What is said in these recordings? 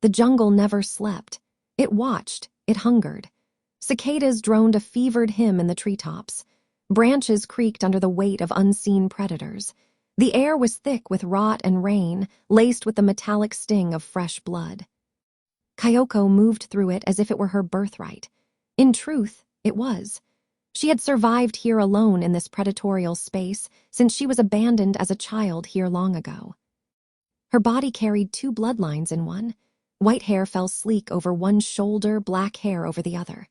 The jungle never slept. It watched, it hungered. Cicadas droned a fevered hymn in the treetops. Branches creaked under the weight of unseen predators. The air was thick with rot and rain, laced with the metallic sting of fresh blood. Kyoko moved through it as if it were her birthright. In truth, it was. She had survived here alone in this predatorial space since she was abandoned as a child here long ago. Her body carried two bloodlines in one. White hair fell sleek over one shoulder, black hair over the other.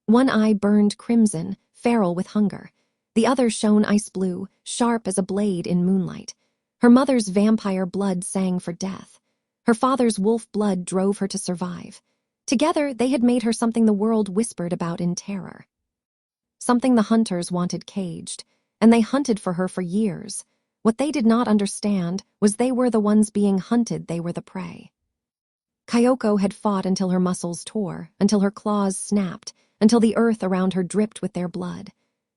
One eye burned crimson, feral with hunger. The other shone ice blue, sharp as a blade in moonlight. Her mother's vampire blood sang for death. Her father's wolf blood drove her to survive. Together, they had made her something the world whispered about in terror. Something the hunters wanted caged, and they hunted for her for years. What they did not understand was they were the ones being hunted, they were the prey. Kyoko had fought until her muscles tore, until her claws snapped, until the earth around her dripped with their blood.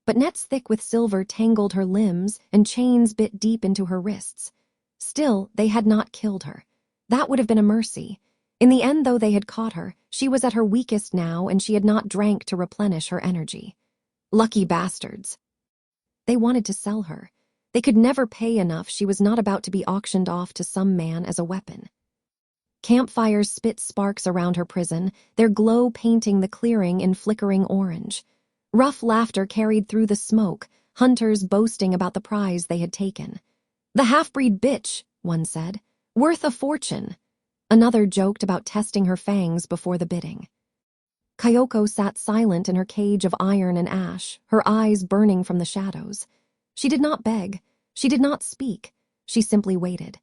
But nets thick with silver tangled her limbs and chains bit deep into her wrists. Still, they had not killed her. That would have been a mercy. In the end, though they had caught her, she was at her weakest now and she had not drank to replenish her energy. Lucky bastards. They wanted to sell her. They could never pay enough. She was not about to be auctioned off to some man as a weapon. Campfires spit sparks around her prison, their glow painting the clearing in flickering orange. Rough laughter carried through the smoke, hunters boasting about the prize they had taken. "The half-breed bitch," one said. "Worth a fortune." Another joked about testing her fangs before the bidding. Kyoko sat silent in her cage of iron and ash, her eyes burning from the shadows. She did not beg. She did not speak. She simply waited.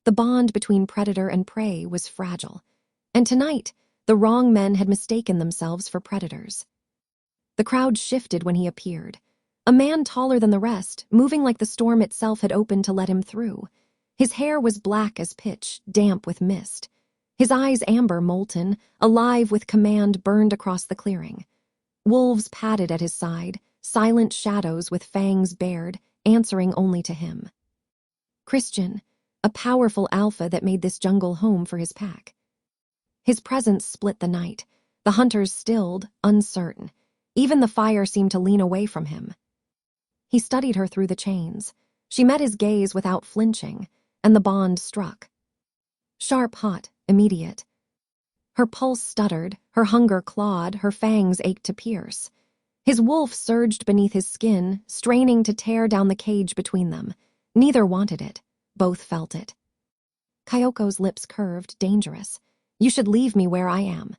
The bond between predator and prey was fragile, and tonight, the wrong men had mistaken themselves for predators. The crowd shifted when he appeared. A man taller than the rest, moving like the storm itself had opened to let him through. His hair was black as pitch, damp with mist. His eyes amber molten, alive with command burned across the clearing. Wolves padded at his side, silent shadows with fangs bared, answering only to him. Christian, a powerful alpha that made this jungle home for his pack. His presence split the night. The hunters stilled, uncertain. Even the fire seemed to lean away from him. He studied her through the chains. She met his gaze without flinching, and the bond struck. Sharp, hot, immediate. Her pulse stuttered, her hunger clawed, her fangs ached to pierce. His wolf surged beneath his skin, straining to tear down the cage between them. Neither wanted it. Both felt it. Kyoko's lips curved, dangerous. "You should leave me where I am."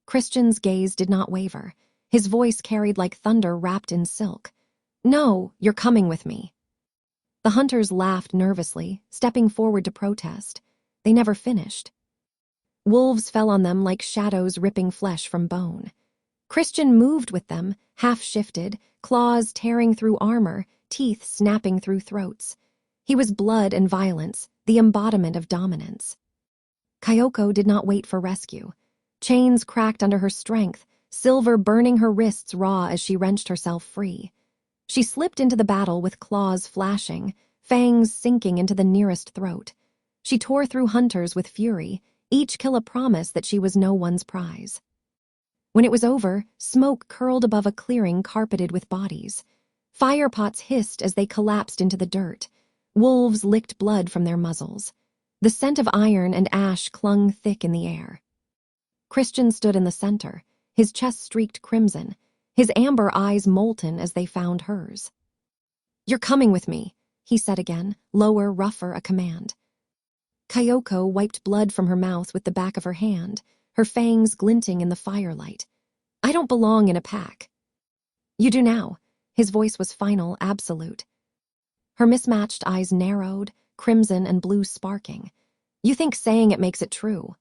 Christian's gaze did not waver. His voice carried like thunder wrapped in silk. "No, you're coming with me." The hunters laughed nervously, stepping forward to protest. They never finished. Wolves fell on them like shadows ripping flesh from bone. Christian moved with them, half-shifted, claws tearing through armor, teeth snapping through throats. He was blood and violence, the embodiment of dominance. Kyoko did not wait for rescue. Chains cracked under her strength, silver burning her wrists raw as she wrenched herself free. She slipped into the battle with claws flashing, fangs sinking into the nearest throat. She tore through hunters with fury, each kill a promise that she was no one's prize. When it was over, smoke curled above a clearing carpeted with bodies. Fire pots hissed as they collapsed into the dirt. Wolves licked blood from their muzzles. The scent of iron and ash clung thick in the air. Christian stood in the center, his chest streaked crimson, his amber eyes molten as they found hers. "You're coming with me," he said again, lower, rougher, a command. Kyoko wiped blood from her mouth with the back of her hand, her fangs glinting in the firelight. "I don't belong in a pack." "You do now." His voice was final, absolute. Her mismatched eyes narrowed, crimson and blue sparking. "You think saying it makes it true."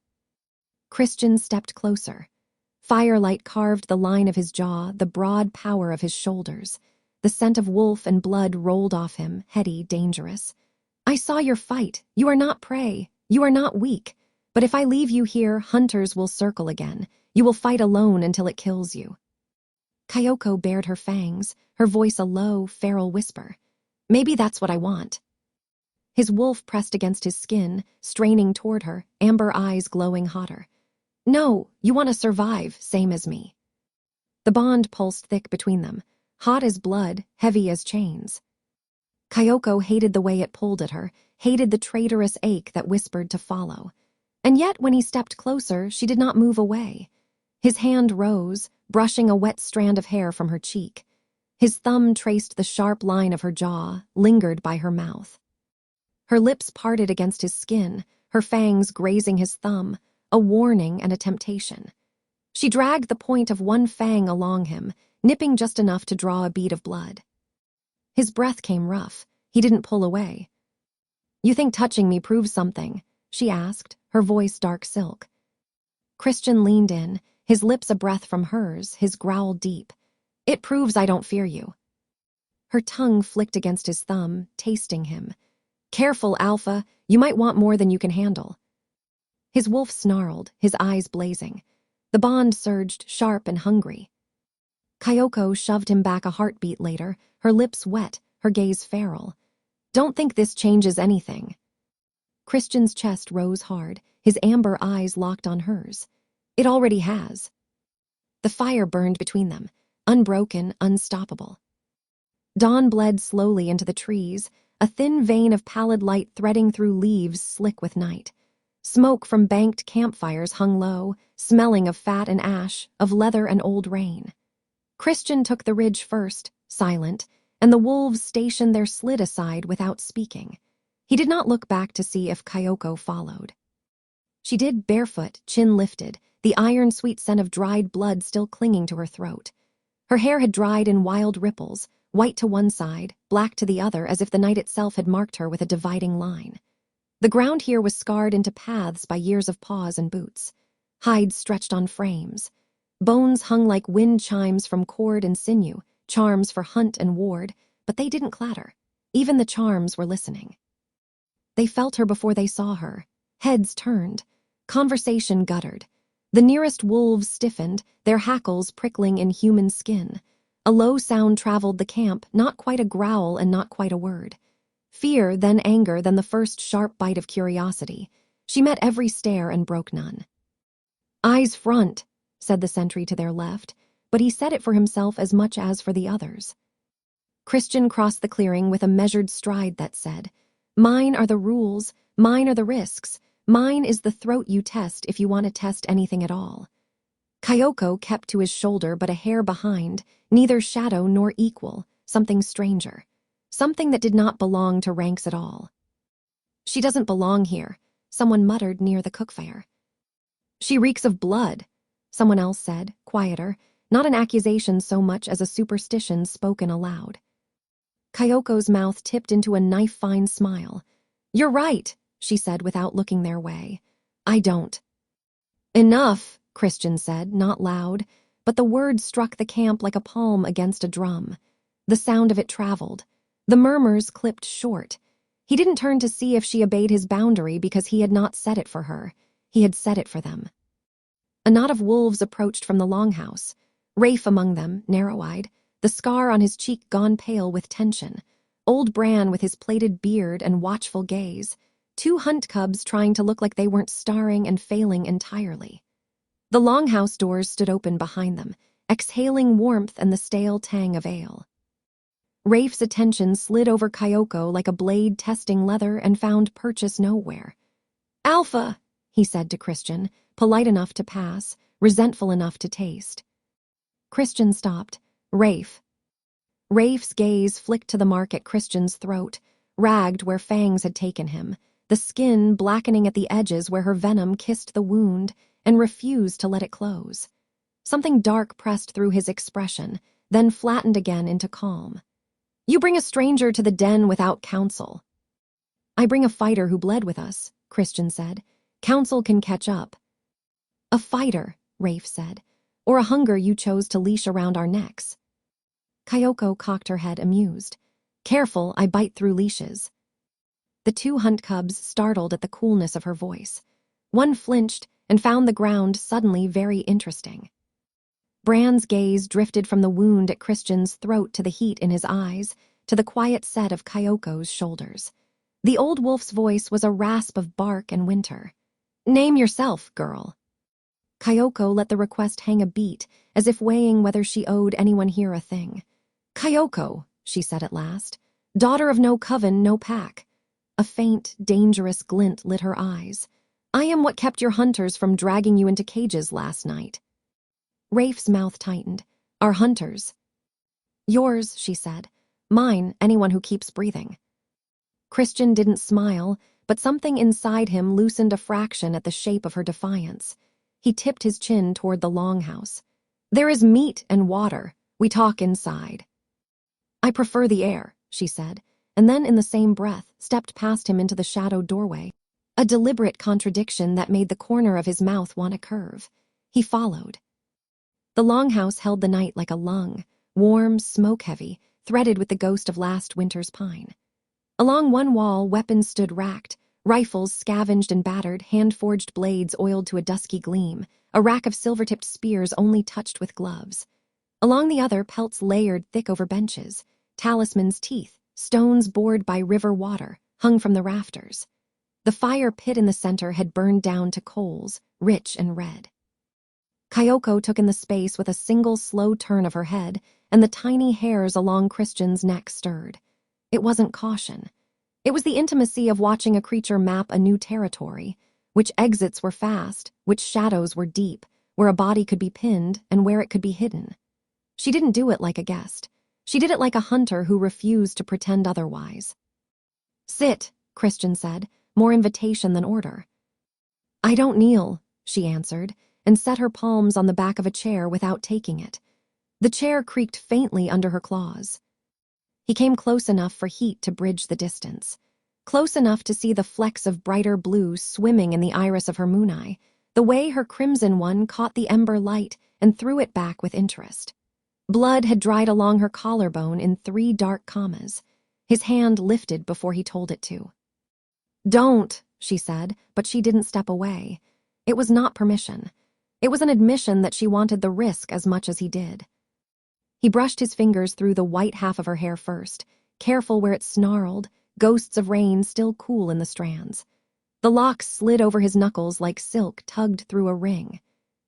Christian stepped closer. Firelight carved the line of his jaw, the broad power of his shoulders. The scent of wolf and blood rolled off him, heady, dangerous. "I saw your fight. You are not prey. You are not weak. But if I leave you here, hunters will circle again. You will fight alone until it kills you." Kyoko bared her fangs, her voice a low, feral whisper. "Maybe that's what I want." His wolf pressed against his skin, straining toward her, amber eyes glowing hotter. No, you want to survive, same as me. The bond pulsed thick between them, hot as blood, heavy as chains. Kyoko hated the way it pulled at her, hated the traitorous ache that whispered to follow. And yet, when he stepped closer, she did not move away. His hand rose, brushing a wet strand of hair from her cheek. His thumb traced the sharp line of her jaw, lingered by her mouth. Her lips parted against his skin, her fangs grazing his thumb, a warning and a temptation. She dragged the point of one fang along him, nipping just enough to draw a bead of blood. His breath came rough. He didn't pull away. You think touching me proves something? She asked, her voice dark silk. Christian leaned in, his lips a breath from hers, his growl deep. It proves I don't fear you. Her tongue flicked against his thumb, tasting him. Careful, Alpha, you might want more than you can handle. His wolf snarled, his eyes blazing. The bond surged, sharp and hungry. Kyoko shoved him back a heartbeat later, her lips wet, her gaze feral. Don't think this changes anything. Christian's chest rose hard, his amber eyes locked on hers. It already has. The fire burned between them, unbroken, unstoppable. Dawn bled slowly into the trees, a thin vein of pallid light threading through leaves slick with night. Smoke from banked campfires hung low, smelling of fat and ash, of leather and old rain. Christian took the ridge first, silent, and the wolves stationed their slid aside without speaking. He did not look back to see if Kyoko followed. She did barefoot, chin lifted, the iron-sweet scent of dried blood still clinging to her throat. Her hair had dried in wild ripples, white to one side, black to the other, as if the night itself had marked her with a dividing line. The ground here was scarred into paths by years of paws and boots. Hides stretched on frames. Bones hung like wind chimes from cord and sinew, charms for hunt and ward, but they didn't clatter. Even the charms were listening. They felt her before they saw her. Heads turned. Conversation guttered. The nearest wolves stiffened, their hackles prickling in human skin. A low sound traveled the camp, not quite a growl and not quite a word. Fear, then anger, then the first sharp bite of curiosity. She met every stare and broke none. Eyes front, said the sentry to their left, but he said it for himself as much as for the others. Christian crossed the clearing with a measured stride that said, Mine are the rules, mine are the risks, mine is the throat you test if you want to test anything at all. Kyoko kept to his shoulder but a hair behind, neither shadow nor equal, something stranger. Something that did not belong to ranks at all. She doesn't belong here, someone muttered near the cookfire. She reeks of blood, someone else said, quieter, not an accusation so much as a superstition spoken aloud. Kyoko's mouth tipped into a knife-fine smile. You're right, she said without looking their way. I don't. Enough, Christian said, not loud, but the word struck the camp like a palm against a drum. The sound of it traveled. The murmurs clipped short. He didn't turn to see if she obeyed his boundary because he had not set it for her. He had set it for them. A knot of wolves approached from the longhouse. Rafe among them, narrow-eyed, the scar on his cheek gone pale with tension. Old Bran with his plaited beard and watchful gaze. 2 hunt cubs trying to look like they weren't starring and failing entirely. The longhouse doors stood open behind them, exhaling warmth and the stale tang of ale. Rafe's attention slid over Kyoko like a blade testing leather and found purchase nowhere. Alpha, he said to Christian, polite enough to pass, resentful enough to taste. Christian stopped. Rafe. Rafe's gaze flicked to the mark at Christian's throat, ragged where fangs had taken him, the skin blackening at the edges where her venom kissed the wound and refused to let it close. Something dark pressed through his expression, then flattened again into calm. You bring a stranger to the den without counsel. I bring a fighter who bled with us, Christian said. Counsel can catch up. A fighter, Rafe said, or a hunger you chose to leash around our necks. Kyoko cocked her head amused. Careful, I bite through leashes. The 2 hunt cubs startled at the coolness of her voice. One flinched and found the ground suddenly very interesting. Bran's gaze drifted from the wound at Christian's throat to the heat in his eyes, to the quiet set of Kyoko's shoulders. The old wolf's voice was a rasp of bark and winter. "Name yourself, girl." Kyoko let the request hang a beat, as if weighing whether she owed anyone here a thing. "Kyoko," she said at last. "Daughter of no coven, no pack." A faint, dangerous glint lit her eyes. "I am what kept your hunters from dragging you into cages last night." Rafe's mouth tightened. "Our hunters." "Yours," she said. "Mine, anyone who keeps breathing." Christian didn't smile, but something inside him loosened a fraction at the shape of her defiance. He tipped his chin toward the longhouse. "There is meat and water. We talk inside." "I prefer the air," she said, and then in the same breath stepped past him into the shadowed doorway, a deliberate contradiction that made the corner of his mouth want to curve. He followed. The longhouse held the night like a lung, warm, smoke-heavy, threaded with the ghost of last winter's pine. Along one wall, weapons stood racked, rifles scavenged and battered, hand-forged blades oiled to a dusky gleam, a rack of silver-tipped spears only touched with gloves. Along the other, pelts layered thick over benches, talismans' teeth, stones bored by river water, hung from the rafters. The fire pit in the center had burned down to coals, rich and red. Kyoko took in the space with a single slow turn of her head, and the tiny hairs along Christian's neck stirred. It wasn't caution. It was the intimacy of watching a creature map a new territory, which exits were fast, which shadows were deep, where a body could be pinned and where it could be hidden. She didn't do it like a guest. She did it like a hunter who refused to pretend otherwise. "Sit," Christian said, more invitation than order. "I don't kneel," she answered, and set her palms on the back of a chair without taking it. The chair creaked faintly under her claws. He came close enough for heat to bridge the distance, close enough to see the flecks of brighter blue swimming in the iris of her moon eye, the way her crimson one caught the ember light and threw it back with interest. Blood had dried along her collarbone in 3 dark commas. His hand lifted before he told it to. "Don't," she said, but she didn't step away. It was not permission. It was an admission that she wanted the risk as much as he did. He brushed his fingers through the white half of her hair first, careful where it snarled, ghosts of rain still cool in the strands. The locks slid over his knuckles like silk tugged through a ring.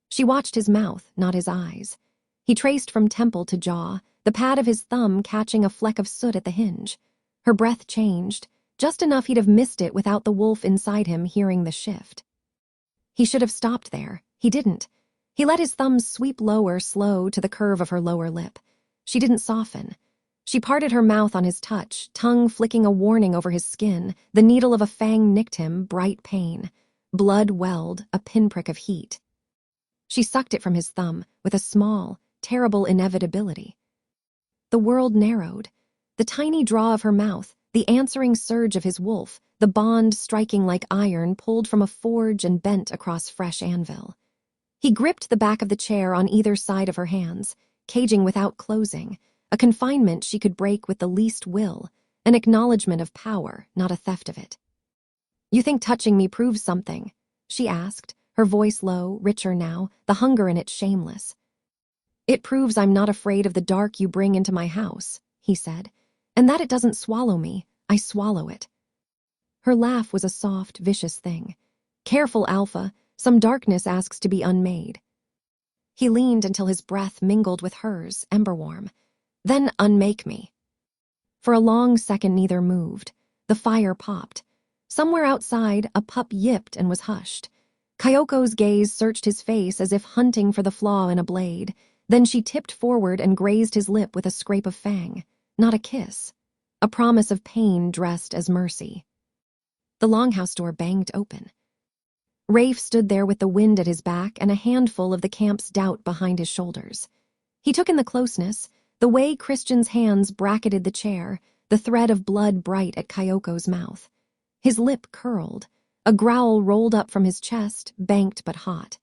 She watched his mouth, not his eyes. He traced from temple to jaw, the pad of his thumb catching a fleck of soot at the hinge. Her breath changed, just enough he'd have missed it without the wolf inside him hearing the shift. He should have stopped there. He didn't. He let his thumbs sweep lower, slow, to the curve of her lower lip. She didn't soften. She parted her mouth on his touch, tongue flicking a warning over his skin. The needle of a fang nicked him, bright pain. Blood welled, a pinprick of heat. She sucked it from his thumb, with a small, terrible inevitability. The world narrowed. The tiny draw of her mouth, the answering surge of his wolf, the bond striking like iron pulled from a forge and bent across fresh anvil. He gripped the back of the chair on either side of her hands, caging without closing, a confinement she could break with the least will, an acknowledgement of power, not a theft of it. "You think touching me proves something?" she asked, her voice low, richer now, the hunger in it shameless. "It proves I'm not afraid of the dark you bring into my house," he said, "and that it doesn't swallow me, I swallow it." Her laugh was a soft, vicious thing. "Careful, Alpha, some darkness asks to be unmade." He leaned until his breath mingled with hers, ember-warm. "Then unmake me." For a long second neither moved. The fire popped. Somewhere outside, a pup yipped and was hushed. Kyoko's gaze searched his face as if hunting for the flaw in a blade. Then she tipped forward and grazed his lip with a scrape of fang. Not a kiss. A promise of pain dressed as mercy. The longhouse door banged open. Rafe stood there with the wind at his back and a handful of the camp's doubt behind his shoulders. He took in the closeness, the way Christian's hands bracketed the chair, the thread of blood bright at Kyoko's mouth. His lip curled. A growl rolled up from his chest, banked but hot.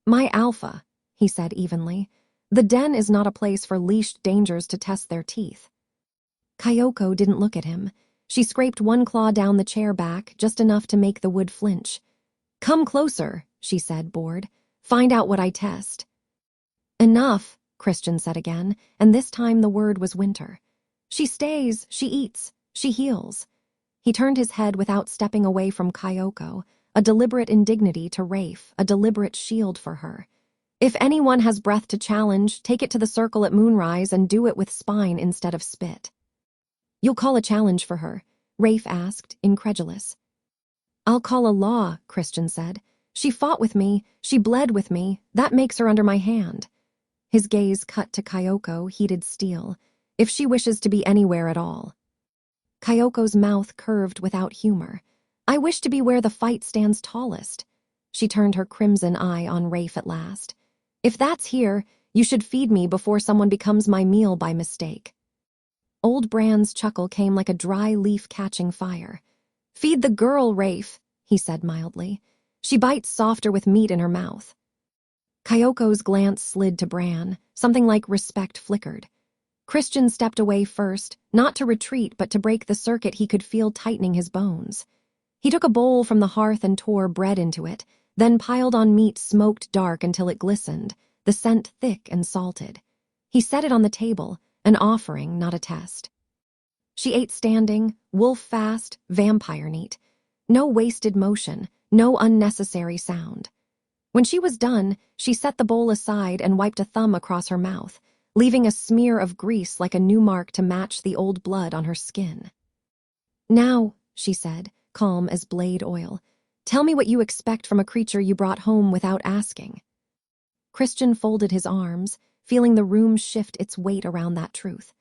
"My Alpha," he said evenly. "The den is not a place for leashed dangers to test their teeth." Kyoko didn't look at him. She scraped one claw down the chair back, just enough to make the wood flinch. "Come closer," she said, bored. "Find out what I test." "Enough," Christian said again, and this time the word was winter. "She stays, she eats, she heals." He turned his head without stepping away from Kyoko, a deliberate indignity to Rafe, a deliberate shield for her. If anyone has breath to challenge, take it to the circle at moonrise and do it with spine instead of spit. You'll call a challenge for her? Rafe asked, incredulous. I'll call a law, Christian said. She fought with me, she bled with me, that makes her under my hand. His gaze cut to Kyoko, heated steel. If she wishes to be anywhere at all. Kyoko's mouth curved without humor. I wish to be where the fight stands tallest. She turned her crimson eye on Rafe at last. If that's here, you should feed me before someone becomes my meal by mistake. Old Bran's chuckle came like a dry leaf catching fire. Feed the girl, Rafe, he said mildly. She bites softer with meat in her mouth. Kyoko's glance slid to Bran, something like respect flickered. Christian stepped away first, not to retreat but to break the circuit he could feel tightening his bones. He took a bowl from the hearth and tore bread into it, then piled on meat smoked dark until it glistened, the scent thick and salted. He set it on the table, an offering, not a test. She ate standing, wolf fast, vampire neat. No wasted motion, no unnecessary sound. When she was done, she set the bowl aside and wiped a thumb across her mouth, leaving a smear of grease like a new mark to match the old blood on her skin. Now, she said, calm as blade oil, tell me what you expect from a creature you brought home without asking. Christian folded his arms, feeling the room shift its weight around that truth.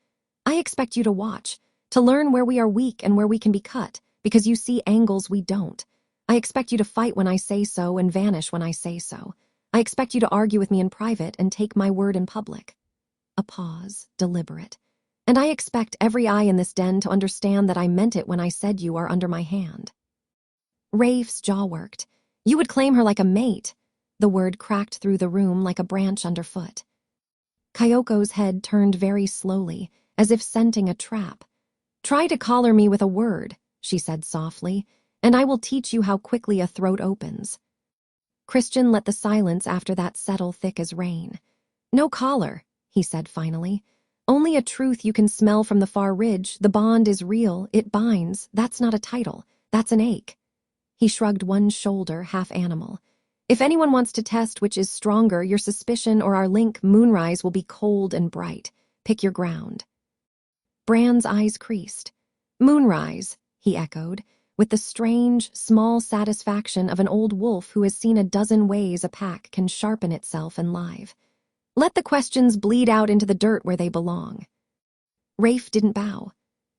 I expect you to watch, to learn where we are weak and where we can be cut, because you see angles we don't. I expect you to fight when I say so and vanish when I say so. I expect you to argue with me in private and take my word in public. A pause, deliberate. And I expect every eye in this den to understand that I meant it when I said you are under my hand. Rafe's jaw worked. You would claim her like a mate. The word cracked through the room like a branch underfoot. Kyoko's head turned very slowly, as if scenting a trap. Try to collar me with a word, she said softly, and I will teach you how quickly a throat opens. Christian let the silence after that settle thick as rain. No collar, he said finally. Only a truth you can smell from the far ridge. The bond is real, it binds. That's not a title, that's an ache. He shrugged one shoulder, half animal. If anyone wants to test which is stronger, your suspicion or our link, moonrise, will be cold and bright. Pick your ground. Bran's eyes creased. Moonrise, he echoed, with the strange, small satisfaction of an old wolf who has seen a dozen ways a pack can sharpen itself and live. Let the questions bleed out into the dirt where they belong. Rafe didn't bow.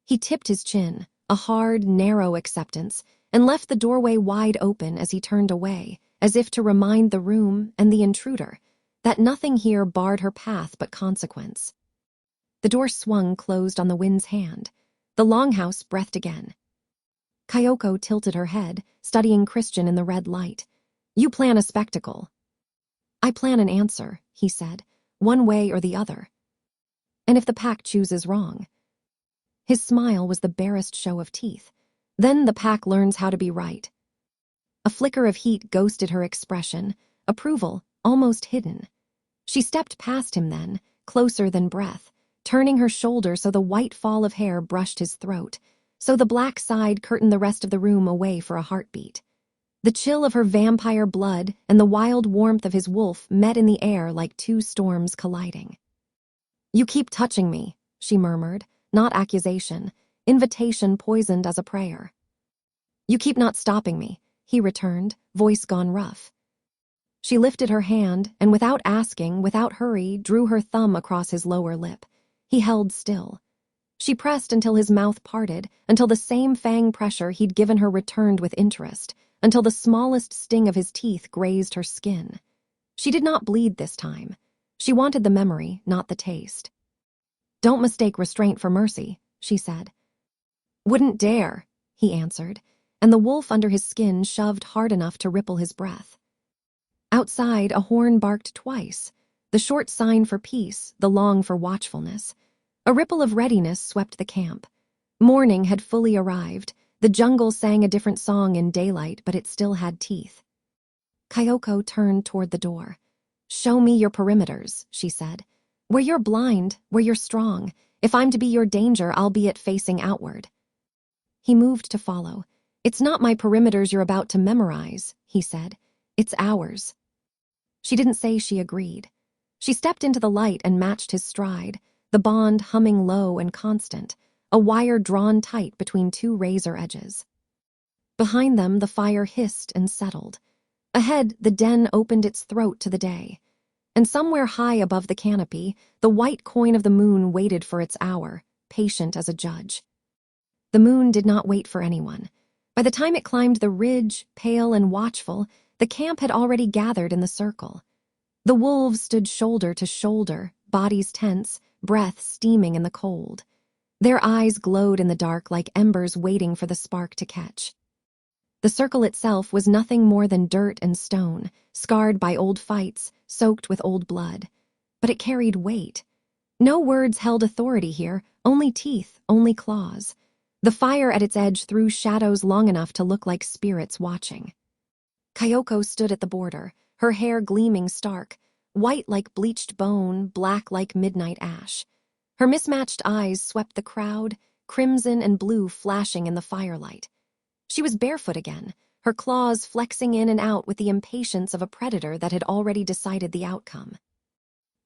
He tipped his chin, a hard, narrow acceptance, and left the doorway wide open as he turned away, as if to remind the room and the intruder that nothing here barred her path but consequence. The door swung closed on the wind's hand. The longhouse breathed again. Kyoko tilted her head, studying Christian in the red light. You plan a spectacle. I plan an answer, he said, one way or the other. And if the pack chooses wrong? His smile was the barest show of teeth. Then the pack learns how to be right. A flicker of heat ghosted her expression, approval, almost hidden. She stepped past him then, closer than breath, turning her shoulder so the white fall of hair brushed his throat, so the black side curtained the rest of the room away for a heartbeat. The chill of her vampire blood and the wild warmth of his wolf met in the air like two storms colliding. You keep touching me, she murmured, not accusation, invitation poisoned as a prayer. You keep not stopping me, he returned, voice gone rough. She lifted her hand and without asking, without hurry, drew her thumb across his lower lip. He held still. She pressed until his mouth parted, until the same fang pressure he'd given her returned with interest, until the smallest sting of his teeth grazed her skin. She did not bleed this time. She wanted the memory, not the taste. Don't mistake restraint for mercy, she said. Wouldn't dare, he answered, and the wolf under his skin shoved hard enough to ripple his breath. Outside, a horn barked twice, the short sign for peace, the long for watchfulness. A ripple of readiness swept the camp. Morning had fully arrived. The jungle sang a different song in daylight, but it still had teeth. Kyoko turned toward the door. Show me your perimeters, she said. Where you're blind, where you're strong. If I'm to be your danger, I'll be it facing outward. He moved to follow. "It's not my perimeters you're about to memorize," he said. "It's ours." She didn't say she agreed. She stepped into the light and matched his stride, the bond humming low and constant, a wire drawn tight between two razor edges. Behind them, the fire hissed and settled. Ahead, the den opened its throat to the day. And somewhere high above the canopy, the white coin of the moon waited for its hour, patient as a judge. The moon did not wait for anyone. By the time it climbed the ridge, pale and watchful, the camp had already gathered in the circle. The wolves stood shoulder to shoulder, bodies tense, breath steaming in the cold. Their eyes glowed in the dark like embers waiting for the spark to catch. The circle itself was nothing more than dirt and stone, scarred by old fights, soaked with old blood. But it carried weight. No words held authority here, only teeth, only claws. The fire at its edge threw shadows long enough to look like spirits watching. Kyoko stood at the border, her hair gleaming stark, white like bleached bone, black like midnight ash. Her mismatched eyes swept the crowd, crimson and blue flashing in the firelight. She was barefoot again, her claws flexing in and out with the impatience of a predator that had already decided the outcome.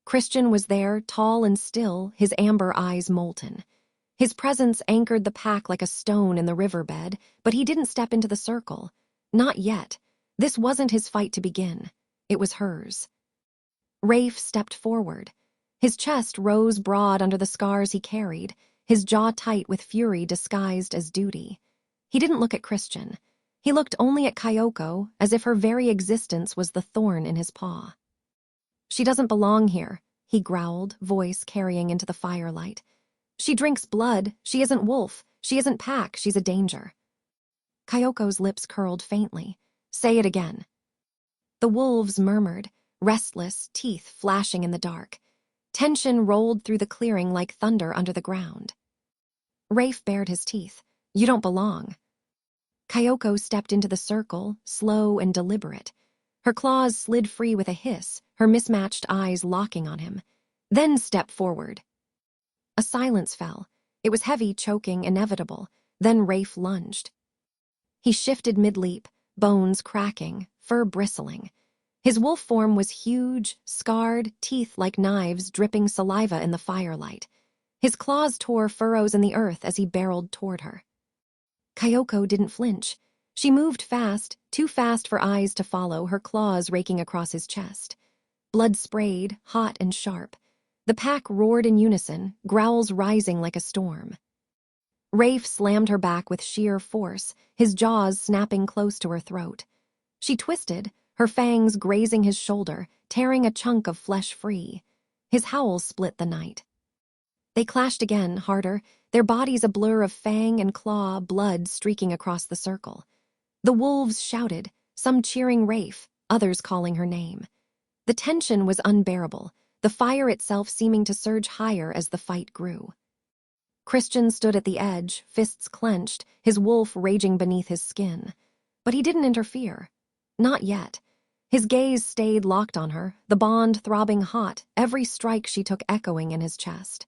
Christian was there, tall and still, his amber eyes molten. His presence anchored the pack like a stone in the riverbed, but he didn't step into the circle. Not yet. This wasn't his fight to begin. It was hers. Rafe stepped forward. His chest rose broad under the scars he carried, his jaw tight with fury disguised as duty. He didn't look at Christian. He looked only at Kyoko, as if her very existence was the thorn in his paw. "She doesn't belong here," he growled, voice carrying into the firelight. "She drinks blood. She isn't wolf. She isn't pack. She's a danger." Kyoko's lips curled faintly. "Say it again." The wolves murmured, restless, teeth flashing in the dark. Tension rolled through the clearing like thunder under the ground. Rafe bared his teeth. "You don't belong." Kyoko stepped into the circle, slow and deliberate. Her claws slid free with a hiss, her mismatched eyes locking on him. "Then step forward." A silence fell. It was heavy, choking, inevitable. Then Rafe lunged. He shifted mid-leap, bones cracking, fur bristling. His wolf form was huge, scarred, teeth like knives dripping saliva in the firelight. His claws tore furrows in the earth as he barreled toward her. Kyoko didn't flinch. She moved fast, too fast for eyes to follow, her claws raking across his chest. Blood sprayed, hot and sharp. The pack roared in unison, growls rising like a storm. Rafe slammed her back with sheer force, his jaws snapping close to her throat. She twisted, her fangs grazing his shoulder, tearing a chunk of flesh free. His howl split the night. They clashed again, harder, their bodies a blur of fang and claw, blood streaking across the circle. The wolves shouted, some cheering Rafe, others calling her name. The tension was unbearable, the fire itself seeming to surge higher as the fight grew. Christian stood at the edge, fists clenched, his wolf raging beneath his skin. But he didn't interfere. Not yet. His gaze stayed locked on her, the bond throbbing hot, every strike she took echoing in his chest.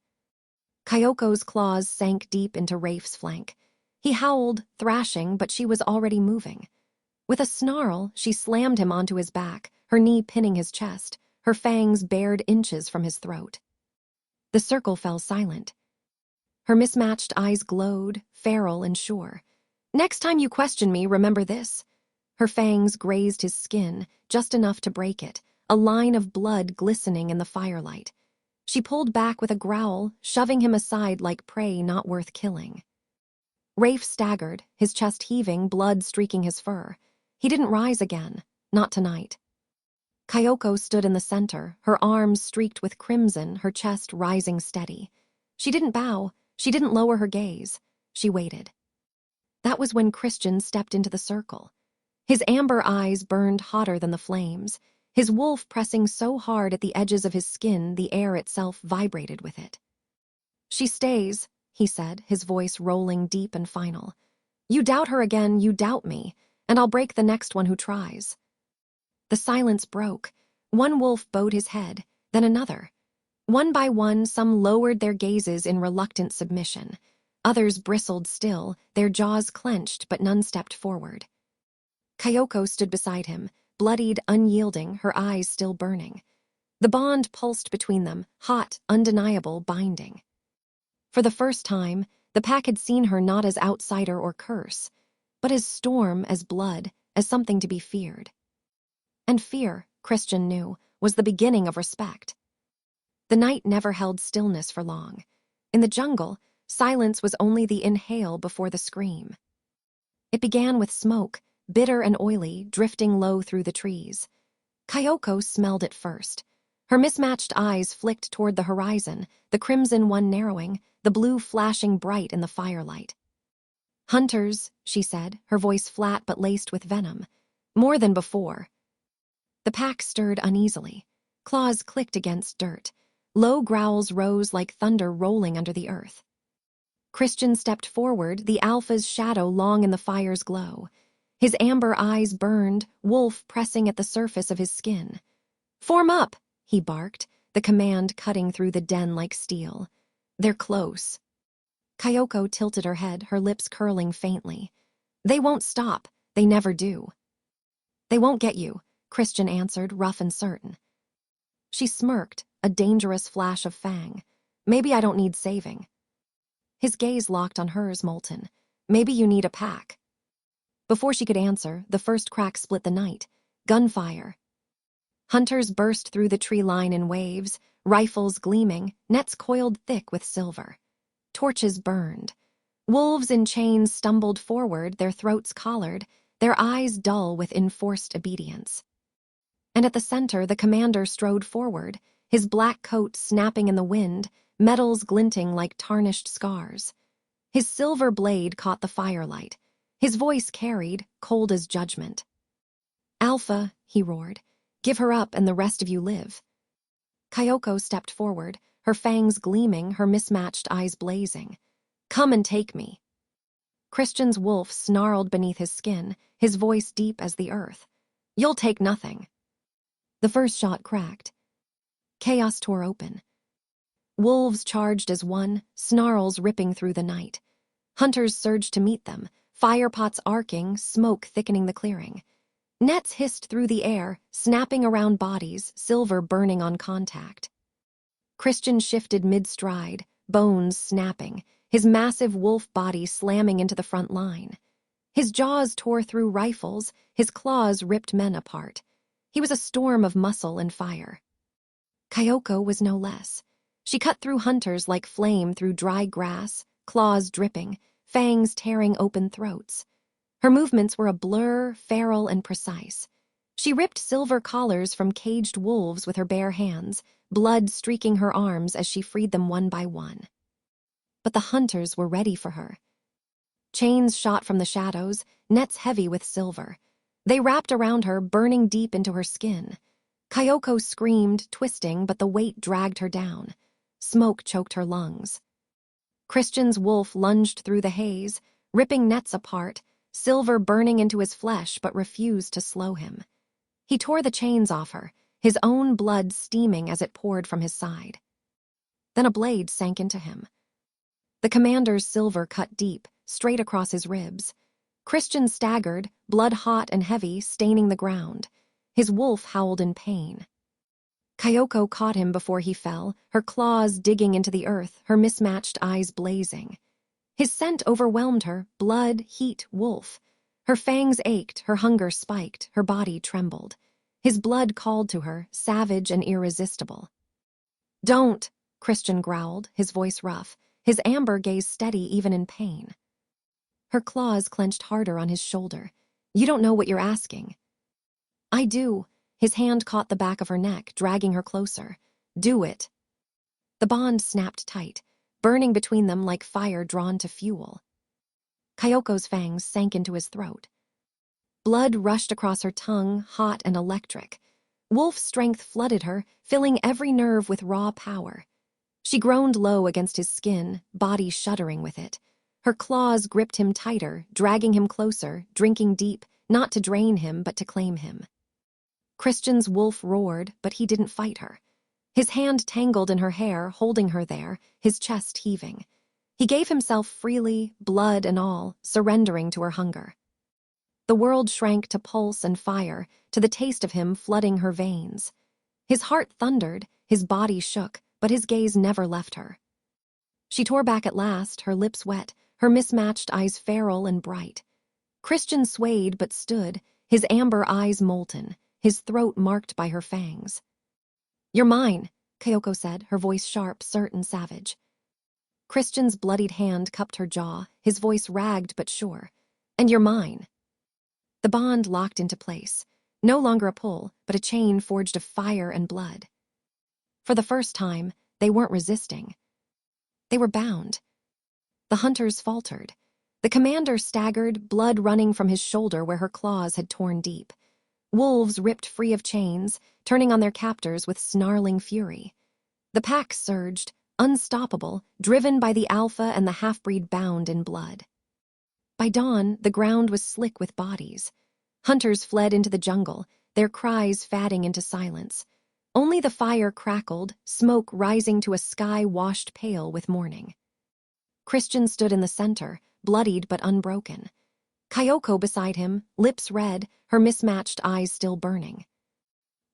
Kyoko's claws sank deep into Rafe's flank. He howled, thrashing, but she was already moving. With a snarl, she slammed him onto his back, her knee pinning his chest, her fangs bared inches from his throat. The circle fell silent. Her mismatched eyes glowed, feral and sure. "Next time you question me, remember this." Her fangs grazed his skin, just enough to break it, a line of blood glistening in the firelight. She pulled back with a growl, shoving him aside like prey not worth killing. Rafe staggered, his chest heaving, blood streaking his fur. He didn't rise again, not tonight. Kyoko stood in the center, her arms streaked with crimson, her chest rising steady. She didn't bow, she didn't lower her gaze. She waited. That was when Christian stepped into the circle. His amber eyes burned hotter than the flames, his wolf pressing so hard at the edges of his skin the air itself vibrated with it. "She stays," he said, his voice rolling deep and final. "You doubt her again, you doubt me, and I'll break the next one who tries." The silence broke. One wolf bowed his head, then another. One by one, some lowered their gazes in reluctant submission. Others bristled still, their jaws clenched, but none stepped forward. Kyoko stood beside him, bloodied, unyielding, her eyes still burning. The bond pulsed between them, hot, undeniable, binding. For the first time, the pack had seen her not as outsider or curse, but as storm, as blood, as something to be feared. And fear, Christian knew, was the beginning of respect. The night never held stillness for long. In the jungle, silence was only the inhale before the scream. It began with smoke, bitter and oily, drifting low through the trees. Kyoko smelled it first. Her mismatched eyes flicked toward the horizon, the crimson one narrowing, the blue flashing bright in the firelight. "Hunters," she said, her voice flat but laced with venom. "More than before." The pack stirred uneasily. Claws clicked against dirt. Low growls rose like thunder rolling under the earth. Christian stepped forward, the alpha's shadow long in the fire's glow. His amber eyes burned, wolf pressing at the surface of his skin. "Form up!" he barked, the command cutting through the den like steel. "They're close." Kyoko tilted her head, her lips curling faintly. "They won't stop. They never do." "They won't get you," Christian answered, rough and certain. She smirked, a dangerous flash of fang. "Maybe I don't need saving." His gaze locked on hers, molten. "Maybe you need a pack." Before she could answer, the first crack split the night. Gunfire. Hunters burst through the tree line in waves, rifles gleaming, nets coiled thick with silver. Torches burned. Wolves in chains stumbled forward, their throats collared, their eyes dull with enforced obedience. And at the center, the commander strode forward, his black coat snapping in the wind, metals glinting like tarnished scars. His silver blade caught the firelight. His voice carried, cold as judgment. "Alpha," he roared, "give her up and the rest of you live." Kyoko stepped forward, her fangs gleaming, her mismatched eyes blazing. "Come and take me." Christian's wolf snarled beneath his skin, his voice deep as the earth. "You'll take nothing." The first shot cracked. Chaos tore open. Wolves charged as one, snarls ripping through the night. Hunters surged to meet them, firepots arcing, smoke thickening the clearing. Nets hissed through the air, snapping around bodies, silver burning on contact. Christian shifted mid-stride, bones snapping, his massive wolf body slamming into the front line. His jaws tore through rifles, his claws ripped men apart. He was a storm of muscle and fire. Kyoko was no less. She cut through hunters like flame through dry grass, claws dripping, fangs tearing open throats. Her movements were a blur, feral and precise. She ripped silver collars from caged wolves with her bare hands, blood streaking her arms as she freed them one by one. But the hunters were ready for her. Chains shot from the shadows, nets heavy with silver. They wrapped around her, burning deep into her skin. Kyoko screamed, twisting, but the weight dragged her down. Smoke choked her lungs. Christian's wolf lunged through the haze, ripping nets apart, silver burning into his flesh but refused to slow him. He tore the chains off her, his own blood steaming as it poured from his side. Then a blade sank into him. The commander's silver cut deep, straight across his ribs. Christian staggered, blood hot and heavy, staining the ground. His wolf howled in pain. Kyoko caught him before he fell, her claws digging into the earth, her mismatched eyes blazing. His scent overwhelmed her, blood, heat, wolf. Her fangs ached, her hunger spiked, her body trembled. His blood called to her, savage and irresistible. "Don't," Christian growled, his voice rough, his amber gaze steady even in pain. Her claws clenched harder on his shoulder. "You don't know what you're asking." "I do." His hand caught the back of her neck, dragging her closer. "Do it." The bond snapped tight, burning between them like fire drawn to fuel. Kyoko's fangs sank into his throat. Blood rushed across her tongue, hot and electric. Wolf strength flooded her, filling every nerve with raw power. She groaned low against his skin, body shuddering with it. Her claws gripped him tighter, dragging him closer, drinking deep, not to drain him but to claim him. Christian's wolf roared, but he didn't fight her. His hand tangled in her hair, holding her there, his chest heaving. He gave himself freely, blood and all, surrendering to her hunger. The world shrank to pulse and fire, to the taste of him flooding her veins. His heart thundered, his body shook, but his gaze never left her. She tore back at last, her lips wet, her mismatched eyes feral and bright. Christian swayed but stood, his amber eyes molten, his throat marked by her fangs. "You're mine," Kyoko said, her voice sharp, certain, savage. Christian's bloodied hand cupped her jaw, his voice ragged but sure. "And you're mine." The bond locked into place. No longer a pull, but a chain forged of fire and blood. For the first time, they weren't resisting. They were bound. The hunters faltered. The commander staggered, blood running from his shoulder where her claws had torn deep. Wolves ripped free of chains, turning on their captors with snarling fury. The pack surged, unstoppable, driven by the alpha and the half-breed bound in blood. By dawn, the ground was slick with bodies. Hunters fled into the jungle, their cries fading into silence. Only the fire crackled, smoke rising to a sky washed pale with morning. Christian stood in the center, bloodied but unbroken. Kyoko beside him, lips red, her mismatched eyes still burning.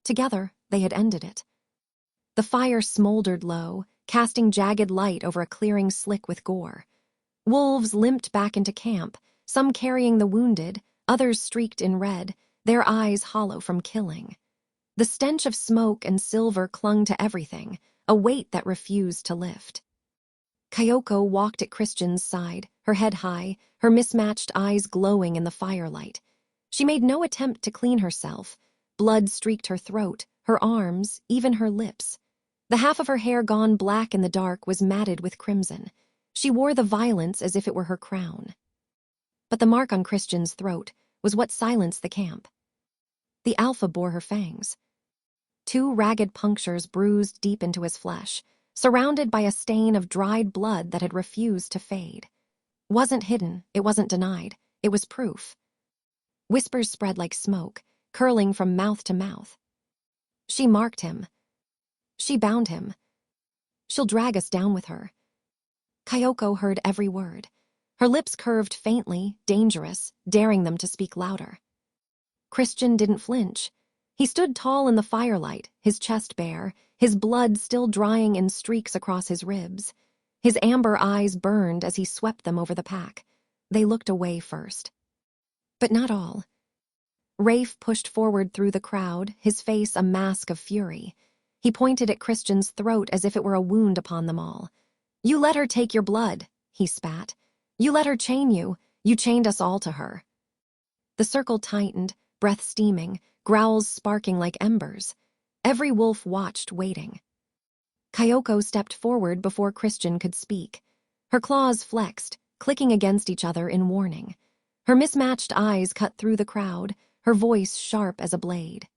Together, they had ended it. The fire smoldered low, casting jagged light over a clearing slick with gore. Wolves limped back into camp, some carrying the wounded, others streaked in red, their eyes hollow from killing. The stench of smoke and silver clung to everything, a weight that refused to lift. Kyoko walked at Christian's side, her head high, her mismatched eyes glowing in the firelight. She made no attempt to clean herself. Blood streaked her throat, her arms, even her lips. The half of her hair gone black in the dark was matted with crimson. She wore the violence as if it were her crown. But the mark on Christian's throat was what silenced the camp. The alpha bore her fangs. 2 ragged punctures bruised deep into his flesh, surrounded by a stain of dried blood that had refused to fade. Wasn't hidden, it wasn't denied, it was proof. Whispers spread like smoke, curling from mouth to mouth. She marked him. She bound him. She'll drag us down with her. Kyoko heard every word. Her lips curved faintly, dangerous, daring them to speak louder. Christian didn't flinch. He stood tall in the firelight, his chest bare, his blood still drying in streaks across his ribs. His amber eyes burned as he swept them over the pack. They looked away first. But not all. Rafe pushed forward through the crowd, his face a mask of fury. He pointed at Christian's throat as if it were a wound upon them all. "You let her take your blood," he spat. "You let her chain you. You chained us all to her." The circle tightened, breath steaming, growls sparking like embers. Every wolf watched, waiting. Kyoko stepped forward before Christian could speak. Her claws flexed, clicking against each other in warning. Her mismatched eyes cut through the crowd, her voice sharp as a blade.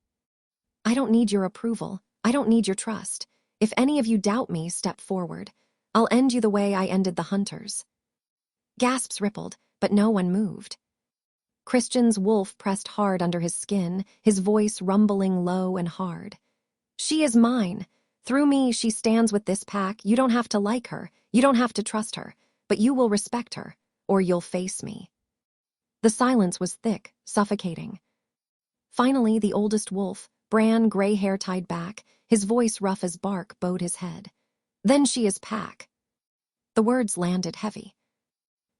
"I don't need your approval. I don't need your trust. If any of you doubt me, step forward. I'll end you the way I ended the hunters." Gasps rippled, but no one moved. Christian's wolf pressed hard under his skin, his voice rumbling low and hard. "She is mine. Through me, she stands with this pack. You don't have to like her. You don't have to trust her. But you will respect her, or you'll face me." The silence was thick, suffocating. Finally, the oldest wolf, Bran, gray hair tied back, his voice rough as bark, bowed his head. "Then she is pack." The words landed heavy.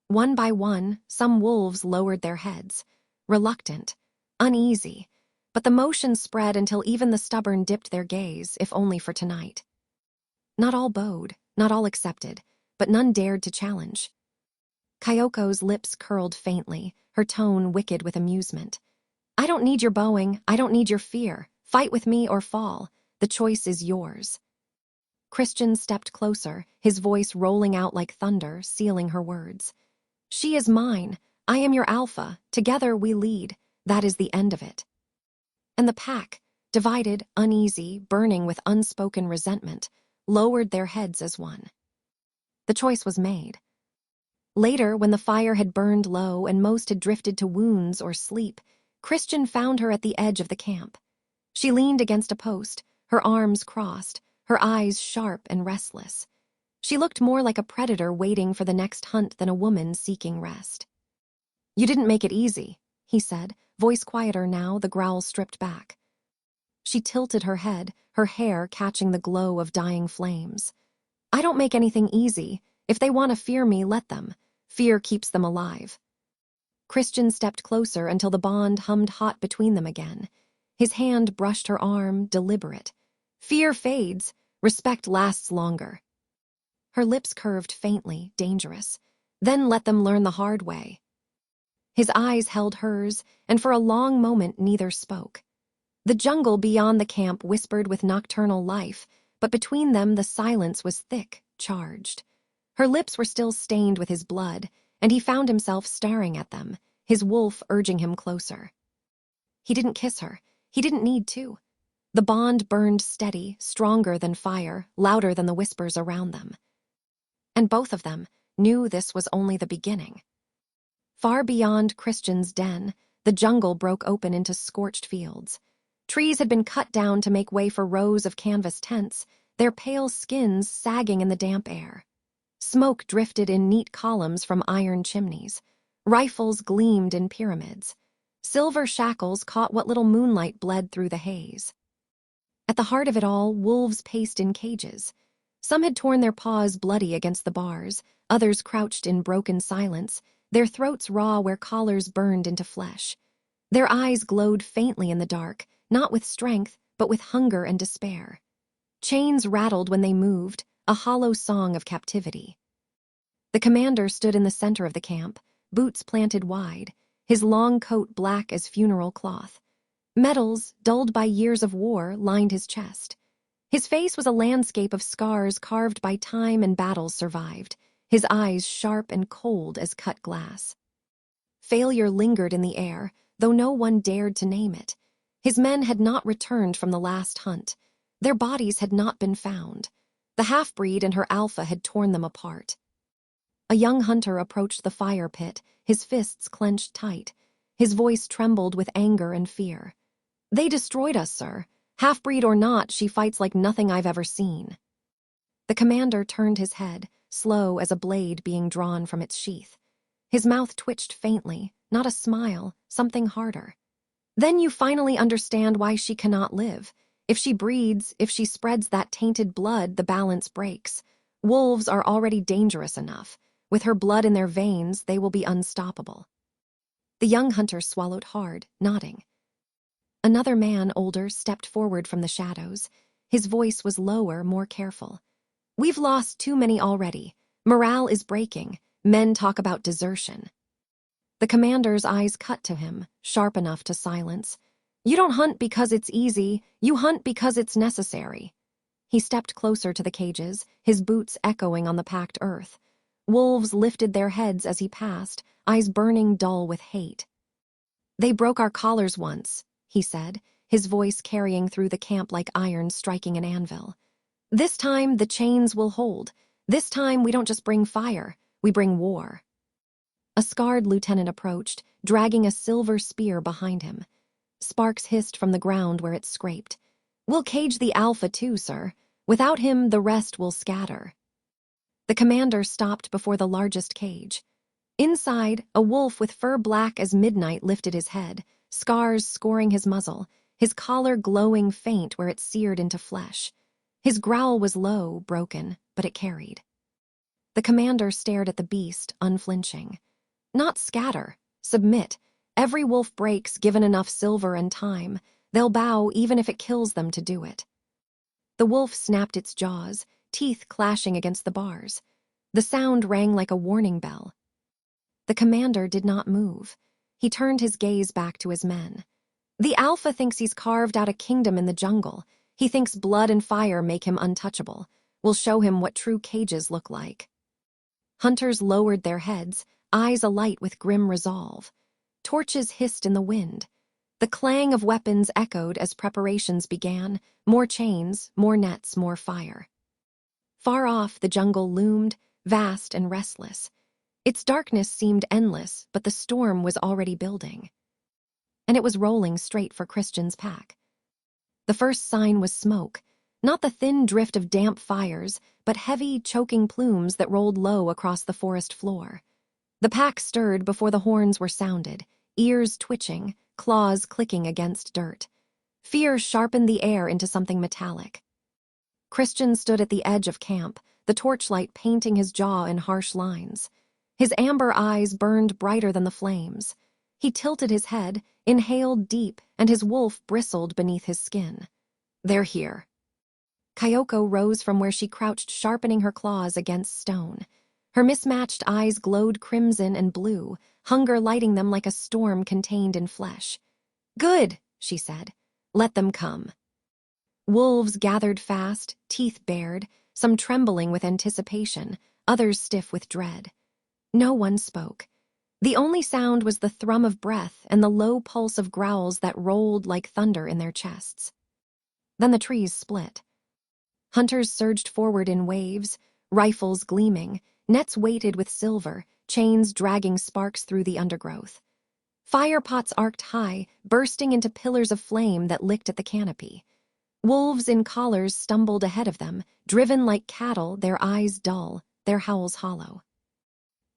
One by one, some wolves lowered their heads, reluctant, uneasy, but the motion spread until even the stubborn dipped their gaze, if only for tonight. Not all bowed, not all accepted, but none dared to challenge. Kyoko's lips curled faintly, her tone wicked with amusement. "I don't need your bowing, I don't need your fear. Fight with me or fall. The choice is yours." Christian stepped closer, his voice rolling out like thunder, sealing her words. "She is mine. I am your alpha. Together we lead. That is the end of it." And the pack, divided, uneasy, burning with unspoken resentment, lowered their heads as one. The choice was made. Later, when the fire had burned low and most had drifted to wounds or sleep, Christian found her at the edge of the camp. She leaned against a post, her arms crossed, her eyes sharp and restless. She looked more like a predator waiting for the next hunt than a woman seeking rest. "You didn't make it easy," he said, voice quieter now, the growl stripped back. She tilted her head, her hair catching the glow of dying flames. "I don't make anything easy. If they want to fear me, let them. Fear keeps them alive." Christian stepped closer until the bond hummed hot between them again. His hand brushed her arm, deliberate. "Fear fades. Respect lasts longer." Her lips curved faintly, dangerous. "Then let them learn the hard way." His eyes held hers, and for a long moment neither spoke. The jungle beyond the camp whispered with nocturnal life, but between them the silence was thick, charged. Her lips were still stained with his blood, and he found himself staring at them, his wolf urging him closer. He didn't kiss her. He didn't need to. The bond burned steady, stronger than fire, louder than the whispers around them. And both of them knew this was only the beginning. Far beyond Christian's den, the jungle broke open into scorched fields. Trees had been cut down to make way for rows of canvas tents, their pale skins sagging in the damp air. Smoke drifted in neat columns from iron chimneys. Rifles gleamed in pyramids. Silver shackles caught what little moonlight bled through the haze. At the heart of it all, wolves paced in cages. Some had torn their paws bloody against the bars, others crouched in broken silence, their throats raw where collars burned into flesh. Their eyes glowed faintly in the dark, not with strength, but with hunger and despair. Chains rattled when they moved, a hollow song of captivity. The commander stood in the center of the camp, boots planted wide, his long coat black as funeral cloth. Medals, dulled by years of war, lined his chest. His face was a landscape of scars carved by time and battles survived, his eyes sharp and cold as cut glass. Failure lingered in the air, though no one dared to name it. His men had not returned from the last hunt. Their bodies had not been found. The half-breed and her alpha had torn them apart. A young hunter approached the fire pit, his fists clenched tight. His voice trembled with anger and fear. "They destroyed us, sir. Half-breed or not, she fights like nothing I've ever seen." The commander turned his head, slow as a blade being drawn from its sheath. His mouth twitched faintly, not a smile, something harder. "Then you finally understand why she cannot live. If she breeds, if she spreads that tainted blood, the balance breaks. Wolves are already dangerous enough. With her blood in their veins, they will be unstoppable." The young hunter swallowed hard, nodding. Another man, older, stepped forward from the shadows. His voice was lower, more careful. "We've lost too many already. Morale is breaking. Men talk about desertion." The commander's eyes cut to him, sharp enough to silence. "You don't hunt because it's easy. You hunt because it's necessary." He stepped closer to the cages, his boots echoing on the packed earth. Wolves lifted their heads as he passed, eyes burning dull with hate. "They broke our collars once," he said, his voice carrying through the camp like iron striking an anvil. "This time the chains will hold. This time we don't just bring fire, we bring war." A scarred lieutenant approached, dragging a silver spear behind him. Sparks hissed from the ground where it scraped. "We'll cage the alpha too, sir. Without him, the rest will scatter." The commander stopped before the largest cage. Inside, a wolf with fur black as midnight lifted his head, scars scoring his muzzle, his collar glowing faint where it seared into flesh. His growl was low, broken, but it carried. The commander stared at the beast, unflinching. "Not scatter. Submit. Every wolf breaks given enough silver and time. They'll bow even if it kills them to do it." The wolf snapped its jaws, teeth clashing against the bars. The sound rang like a warning bell. The commander did not move. He turned his gaze back to his men. "The alpha thinks he's carved out a kingdom in the jungle. He thinks blood and fire make him untouchable. We'll show him what true cages look like." Hunters lowered their heads, eyes alight with grim resolve. Torches hissed in the wind. The clang of weapons echoed as preparations began, more chains, more nets, more fire. Far off, the jungle loomed, vast and restless. Its darkness seemed endless, but the storm was already building. And it was rolling straight for Christian's pack. The first sign was smoke. Not the thin drift of damp fires, but heavy, choking plumes that rolled low across the forest floor. The pack stirred before the horns were sounded, ears twitching, claws clicking against dirt. Fear sharpened the air into something metallic. Christian stood at the edge of camp, the torchlight painting his jaw in harsh lines. His amber eyes burned brighter than the flames. He tilted his head, inhaled deep, and his wolf bristled beneath his skin. "They're here." Kyoko rose from where she crouched, sharpening her claws against stone. Her mismatched eyes glowed crimson and blue, hunger lighting them like a storm contained in flesh. "Good," she said. "Let them come." Wolves gathered fast, teeth bared, some trembling with anticipation, others stiff with dread. No one spoke. The only sound was the thrum of breath and the low pulse of growls that rolled like thunder in their chests. Then the trees split. Hunters surged forward in waves, rifles gleaming, nets weighted with silver, chains dragging sparks through the undergrowth. Fire pots arced high, bursting into pillars of flame that licked at the canopy. Wolves in collars stumbled ahead of them, driven like cattle, their eyes dull, their howls hollow.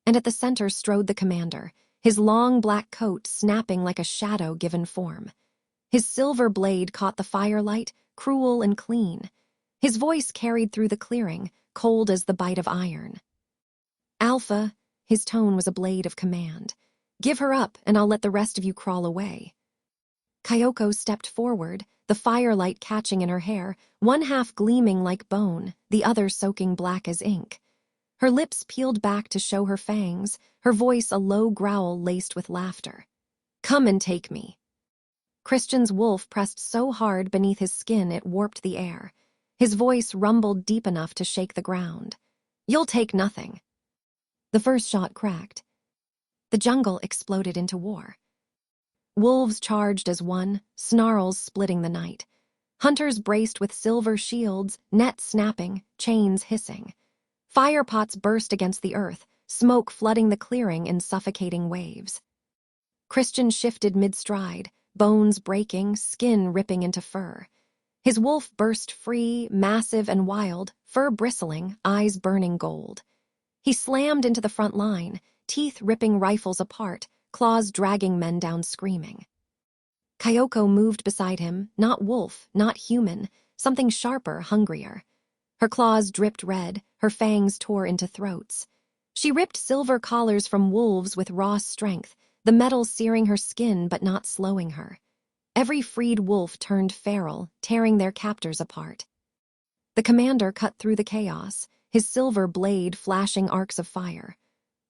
And at the center strode the commander, his long black coat snapping like a shadow given form. His silver blade caught the firelight, cruel and clean. His voice carried through the clearing, cold as the bite of iron. "Alpha," his tone was a blade of command. "Give her up, and I'll let the rest of you crawl away." Kyoko stepped forward, the firelight catching in her hair, one half gleaming like bone, the other soaking black as ink. Her lips peeled back to show her fangs, her voice a low growl laced with laughter. "Come and take me." Christian's wolf pressed so hard beneath his skin it warped the air. His voice rumbled deep enough to shake the ground. "You'll take nothing." The first shot cracked. The jungle exploded into war. Wolves charged as one, snarls splitting the night. Hunters braced with silver shields, nets snapping, chains hissing. Fire pots burst against the earth, smoke flooding the clearing in suffocating waves. Christian shifted mid-stride, bones breaking, skin ripping into fur. His wolf burst free, massive and wild, fur bristling, eyes burning gold. He slammed into the front line, teeth ripping rifles apart, claws dragging men down screaming. Kyoko moved beside him, not wolf, not human, something sharper, hungrier. Her claws dripped red, her fangs tore into throats. She ripped silver collars from wolves with raw strength, the metal searing her skin but not slowing her. Every freed wolf turned feral, tearing their captors apart. The commander cut through the chaos, his silver blade flashing arcs of fire.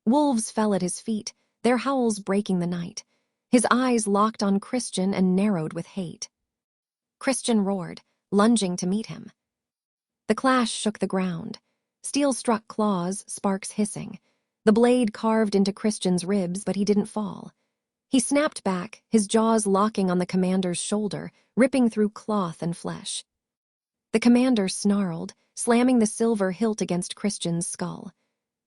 Wolves fell at his feet, their howls breaking the night. His eyes locked on Christian and narrowed with hate. Christian roared, lunging to meet him. The clash shook the ground. Steel struck claws, sparks hissing. The blade carved into Christian's ribs, but he didn't fall. He snapped back, his jaws locking on the commander's shoulder, ripping through cloth and flesh. The commander snarled, slamming the silver hilt against Christian's skull.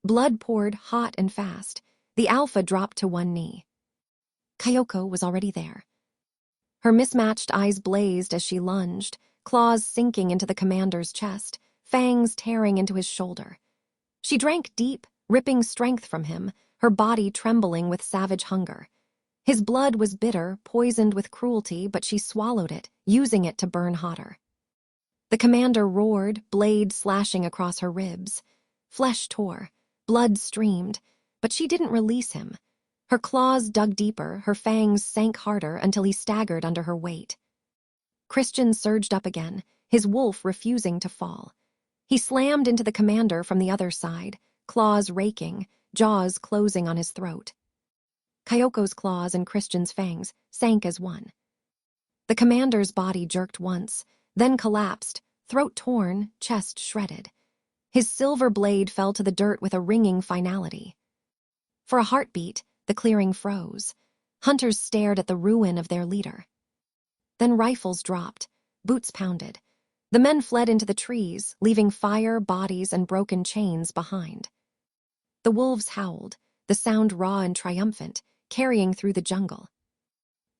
Blood poured hot and fast. The alpha dropped to one knee. Kyoko was already there. Her mismatched eyes blazed as she lunged, claws sinking into the commander's chest, fangs tearing into his shoulder. She drank deep, ripping strength from him, her body trembling with savage hunger. His blood was bitter, poisoned with cruelty, but she swallowed it, using it to burn hotter. The commander roared, blade slashing across her ribs. Flesh tore, blood streamed, but she didn't release him. Her claws dug deeper, her fangs sank harder until he staggered under her weight. Christian surged up again, his wolf refusing to fall. He slammed into the commander from the other side, claws raking, jaws closing on his throat. Kyoko's claws and Christian's fangs sank as one. The commander's body jerked once, then collapsed, throat torn, chest shredded. His silver blade fell to the dirt with a ringing finality. For a heartbeat, the clearing froze. Hunters stared at the ruin of their leader. Then rifles dropped, boots pounded. The men fled into the trees, leaving fire, bodies, and broken chains behind. The wolves howled, the sound raw and triumphant, carrying through the jungle.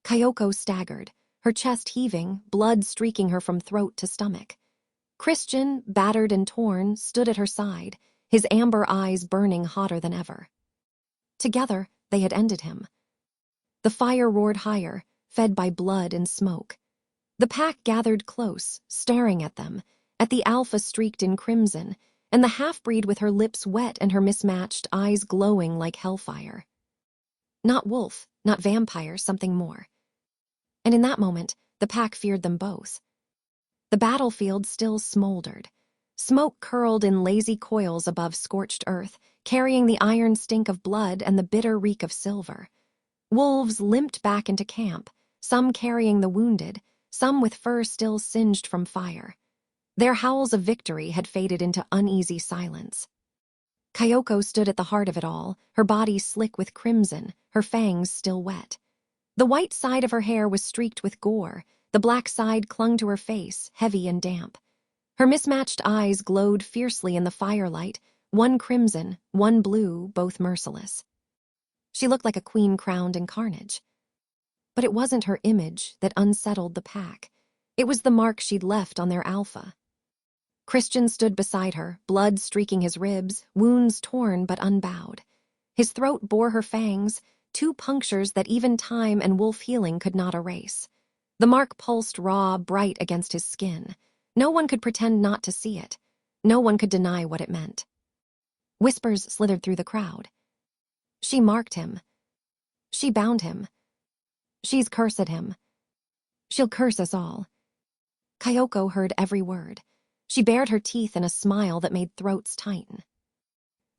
Kyoko staggered, her chest heaving, blood streaking her from throat to stomach. Christian, battered and torn, stood at her side, his amber eyes burning hotter than ever. Together, they had ended him. The fire roared higher, fed by blood and smoke. The pack gathered close, staring at them, at the alpha streaked in crimson, and the half-breed with her lips wet and her mismatched eyes glowing like hellfire. Not wolf, not vampire, something more. And in that moment, the pack feared them both. The battlefield still smoldered. Smoke curled in lazy coils above scorched earth, carrying the iron stink of blood and the bitter reek of silver. Wolves limped back into camp, some carrying the wounded, some with fur still singed from fire. Their howls of victory had faded into uneasy silence. Kyoko stood at the heart of it all, her body slick with crimson, her fangs still wet. The white side of her hair was streaked with gore, the black side clung to her face, heavy and damp. Her mismatched eyes glowed fiercely in the firelight, one crimson, one blue, both merciless. She looked like a queen crowned in carnage. But it wasn't her image that unsettled the pack. It was the mark she'd left on their alpha. Christian stood beside her, blood streaking his ribs, wounds torn but unbowed. His throat bore her fangs, two punctures that even time and wolf healing could not erase. The mark pulsed raw, bright against his skin. No one could pretend not to see it. No one could deny what it meant. Whispers slithered through the crowd. She marked him. She bound him. She's cursed him. She'll curse us all. Kyoko heard every word. She bared her teeth in a smile that made throats tighten.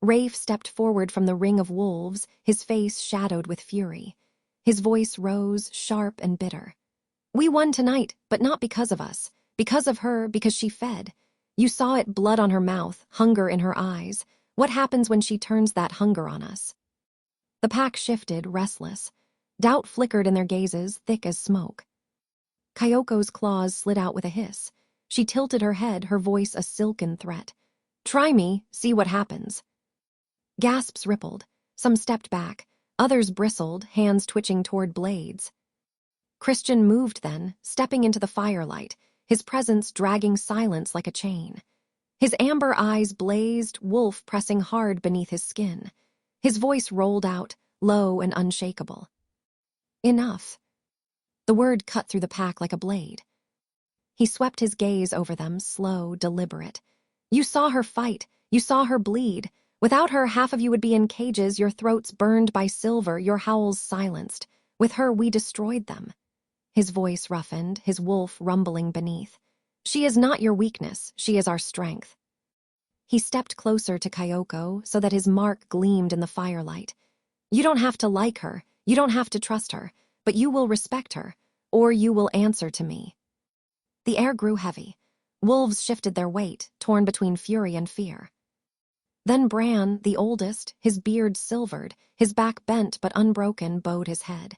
Rafe stepped forward from the ring of wolves, his face shadowed with fury. His voice rose, sharp and bitter. We won tonight, but not because of us. Because of her, because she fed. You saw it, blood on her mouth, hunger in her eyes. What happens when she turns that hunger on us? The pack shifted, restless. Doubt flickered in their gazes, thick as smoke. Kyoko's claws slid out with a hiss. She tilted her head, her voice a silken threat. Try me, see what happens. Gasps rippled. Some stepped back. Others bristled, hands twitching toward blades. Christian moved then, stepping into the firelight, his presence dragging silence like a chain. His amber eyes blazed, wolf pressing hard beneath his skin. His voice rolled out, low and unshakable. Enough. The word cut through the pack like a blade. He swept his gaze over them, slow, deliberate. You saw her fight. You saw her bleed. Without her, half of you would be in cages, your throats burned by silver, your howls silenced. With her, we destroyed them. His voice roughened, his wolf rumbling beneath. She is not your weakness, she is our strength. He stepped closer to Kyoko so that his mark gleamed in the firelight. You don't have to like her, you don't have to trust her, but you will respect her, or you will answer to me. The air grew heavy. Wolves shifted their weight, torn between fury and fear. Then Bran, the oldest, his beard silvered, his back bent but unbroken, bowed his head.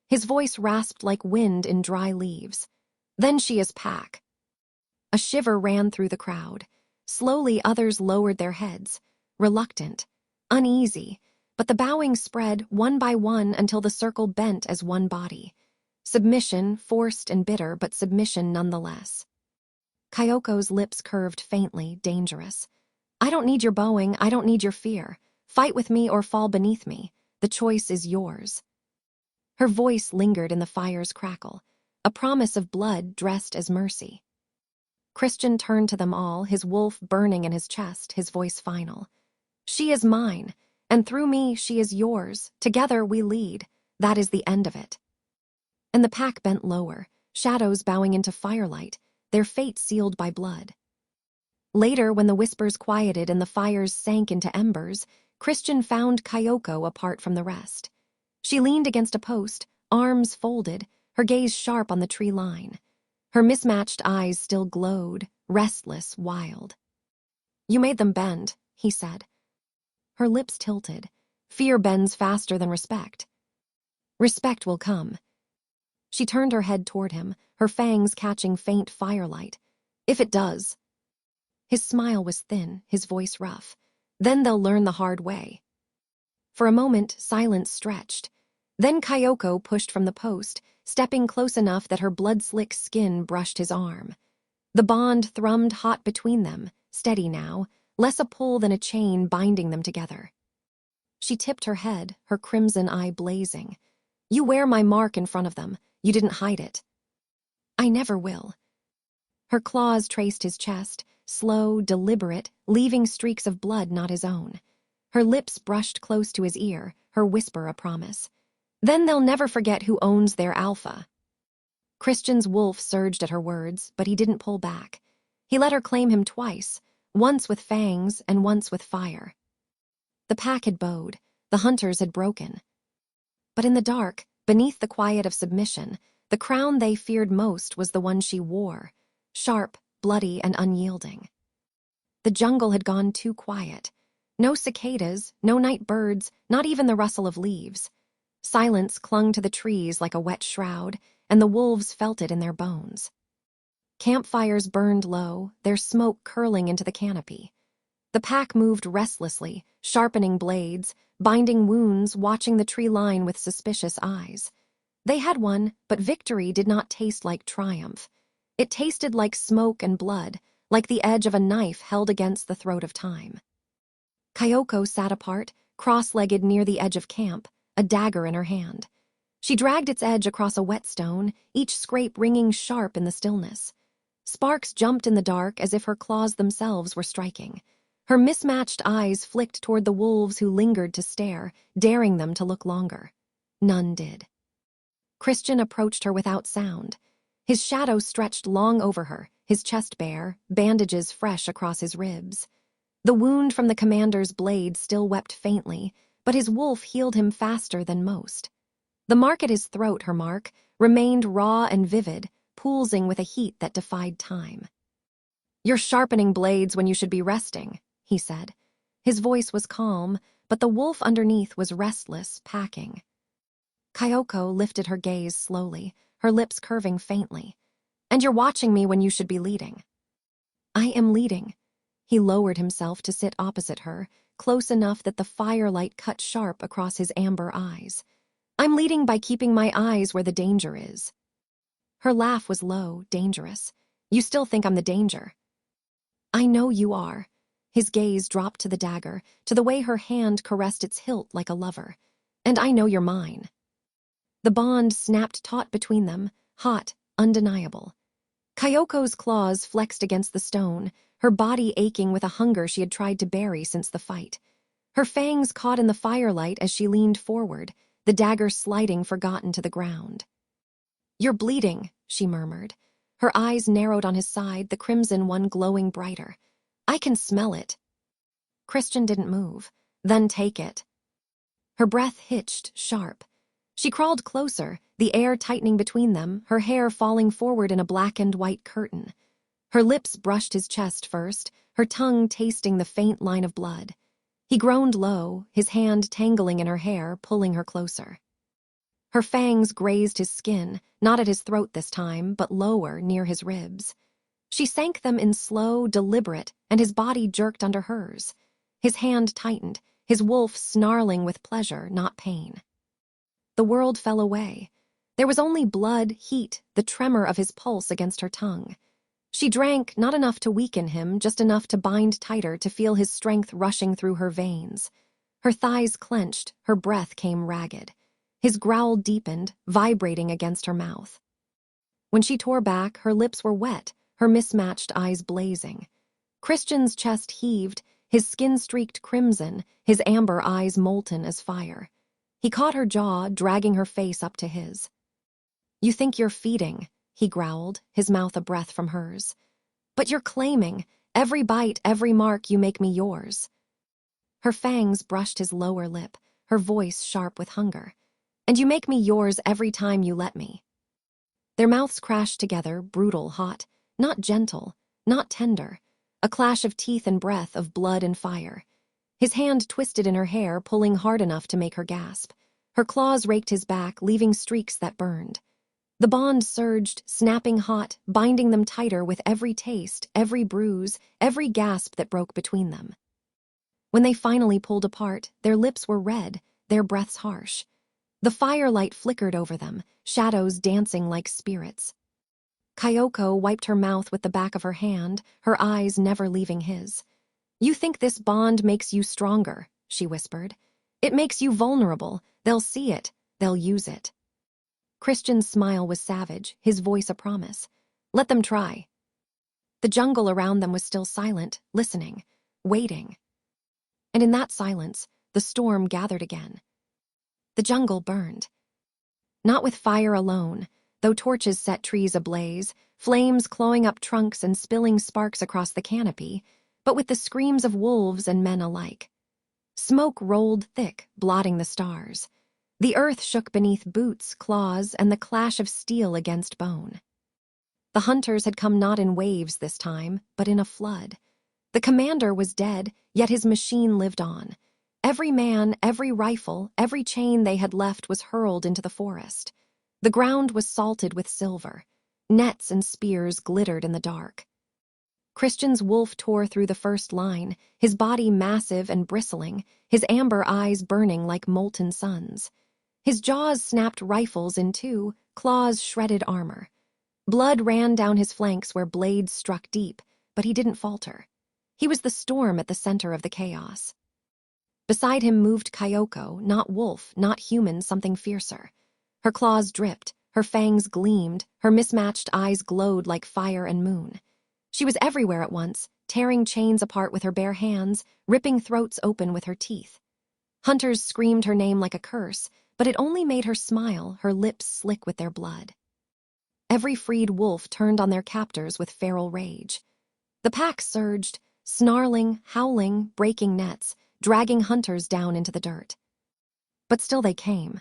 His voice rasped like wind in dry leaves. Then she is pack. A shiver ran through the crowd. Slowly others lowered their heads, reluctant, uneasy, but the bowing spread one by one until the circle bent as one body. Submission, forced and bitter, but submission nonetheless. Kyoko's lips curved faintly, dangerous. I don't need your bowing, I don't need your fear. Fight with me or fall beneath me. The choice is yours. Her voice lingered in the fire's crackle, a promise of blood dressed as mercy. Christian turned to them all, his wolf burning in his chest, his voice final. She is mine, and through me she is yours. Together we lead. That is the end of it. And the pack bent lower, shadows bowing into firelight, their fate sealed by blood. Later, when the whispers quieted and the fires sank into embers, Christian found Kyoko apart from the rest. She leaned against a post, arms folded, her gaze sharp on the tree line. Her mismatched eyes still glowed, restless, wild. You made them bend, he said. Her lips tilted. Fear bends faster than respect. Respect will come. She turned her head toward him, her fangs catching faint firelight. If it does. His smile was thin, his voice rough. Then they'll learn the hard way. For a moment, silence stretched. Then Kyoko pushed from the post, stepping close enough that her blood-slick skin brushed his arm. The bond thrummed hot between them, steady now, less a pull than a chain binding them together. She tipped her head, her crimson eye blazing. "You wear my mark in front of them. You didn't hide it." "I never will." Her claws traced his chest, slow, deliberate, leaving streaks of blood not his own. Her lips brushed close to his ear, her whisper a promise. "Then they'll never forget who owns their alpha." Christian's wolf surged at her words, but he didn't pull back. He let her claim him twice, once with fangs and once with fire. The pack had bowed, the hunters had broken. But in the dark, beneath the quiet of submission, the crown they feared most was the one she wore, sharp, bloody, and unyielding. The jungle had gone too quiet. No cicadas, no night birds, not even the rustle of leaves. Silence clung to the trees like a wet shroud, and the wolves felt it in their bones. Campfires burned low, their smoke curling into the canopy. The pack moved restlessly, sharpening blades, binding wounds, watching the tree line with suspicious eyes. They had won, but victory did not taste like triumph. It tasted like smoke and blood, like the edge of a knife held against the throat of time. Kyoko sat apart, cross-legged near the edge of camp, a dagger in her hand. She dragged its edge across a whetstone, each scrape ringing sharp in the stillness. Sparks jumped in the dark as if her claws themselves were striking. Her mismatched eyes flicked toward the wolves who lingered to stare, daring them to look longer. None did. Christian approached her without sound. His shadow stretched long over her, his chest bare, bandages fresh across his ribs. The wound from the commander's blade still wept faintly, but his wolf healed him faster than most. The mark at his throat, her mark, remained raw and vivid, pulsing with a heat that defied time. "You're sharpening blades when you should be resting," he said. His voice was calm, but the wolf underneath was restless, packing. Kyoko lifted her gaze slowly, her lips curving faintly. "And you're watching me when you should be leading." "I am leading." He lowered himself to sit opposite her, close enough that the firelight cut sharp across his amber eyes. "I'm leading by keeping my eyes where the danger is." Her laugh was low, dangerous. "You still think I'm the danger." "I know you are." His gaze dropped to the dagger, to the way her hand caressed its hilt like a lover. "And I know you're mine." The bond snapped taut between them, hot, undeniable. Kyoko's claws flexed against the stone, her body aching with a hunger she had tried to bury since the fight. Her fangs caught in the firelight as she leaned forward, the dagger sliding forgotten to the ground. "You're bleeding," she murmured. Her eyes narrowed on his side, the crimson one glowing brighter. "I can smell it." Christian didn't move. "Then take it." Her breath hitched, sharp. She crawled closer, the air tightening between them, her hair falling forward in a blackened white curtain. Her lips brushed his chest first, her tongue tasting the faint line of blood. He groaned low, his hand tangling in her hair, pulling her closer. Her fangs grazed his skin, not at his throat this time, but lower, near his ribs. She sank them in slow, deliberate, and his body jerked under hers. His hand tightened, his wolf snarling with pleasure, not pain. The world fell away. There was only blood, heat, the tremor of his pulse against her tongue. She drank, not enough to weaken him, just enough to bind tighter, to feel his strength rushing through her veins. Her thighs clenched, her breath came ragged. His growl deepened, vibrating against her mouth. When she tore back, her lips were wet, her mismatched eyes blazing. Christian's chest heaved, his skin streaked crimson, his amber eyes molten as fire. He caught her jaw, dragging her face up to his. "You think you're feeding," he growled, his mouth a breath from hers. "But you're claiming. Every bite, every mark, you make me yours." Her fangs brushed his lower lip, her voice sharp with hunger. "And you make me yours every time you let me." Their mouths crashed together, brutal, hot, not gentle, not tender, a clash of teeth and breath, of blood and fire. His hand twisted in her hair, pulling hard enough to make her gasp. Her claws raked his back, leaving streaks that burned. The bond surged, snapping hot, binding them tighter with every taste, every bruise, every gasp that broke between them. When they finally pulled apart, their lips were red, their breaths harsh. The firelight flickered over them, shadows dancing like spirits. Kyoko wiped her mouth with the back of her hand, her eyes never leaving his. "You think this bond makes you stronger," she whispered. "It makes you vulnerable. They'll see it. They'll use it." Christian's smile was savage, his voice a promise. "Let them try." The jungle around them was still silent, listening, waiting. And in that silence, the storm gathered again. The jungle burned. Not with fire alone, though torches set trees ablaze, flames clawing up trunks and spilling sparks across the canopy, but with the screams of wolves and men alike. Smoke rolled thick, blotting the stars. The earth shook beneath boots, claws, and the clash of steel against bone. The hunters had come not in waves this time, but in a flood. The commander was dead, yet his machine lived on. Every man, every rifle, every chain they had left was hurled into the forest. The ground was salted with silver. Nets and spears glittered in the dark. Christian's wolf tore through the first line, his body massive and bristling, his amber eyes burning like molten suns. His jaws snapped rifles in two, claws shredded armor. Blood ran down his flanks where blades struck deep, but he didn't falter. He was the storm at the center of the chaos. Beside him moved Kyoko, not wolf, not human, something fiercer. Her claws dripped, her fangs gleamed, her mismatched eyes glowed like fire and moon. She was everywhere at once, tearing chains apart with her bare hands, ripping throats open with her teeth. Hunters screamed her name like a curse, but it only made her smile, her lips slick with their blood. Every freed wolf turned on their captors with feral rage. The pack surged, snarling, howling, breaking nets, dragging hunters down into the dirt. But still they came.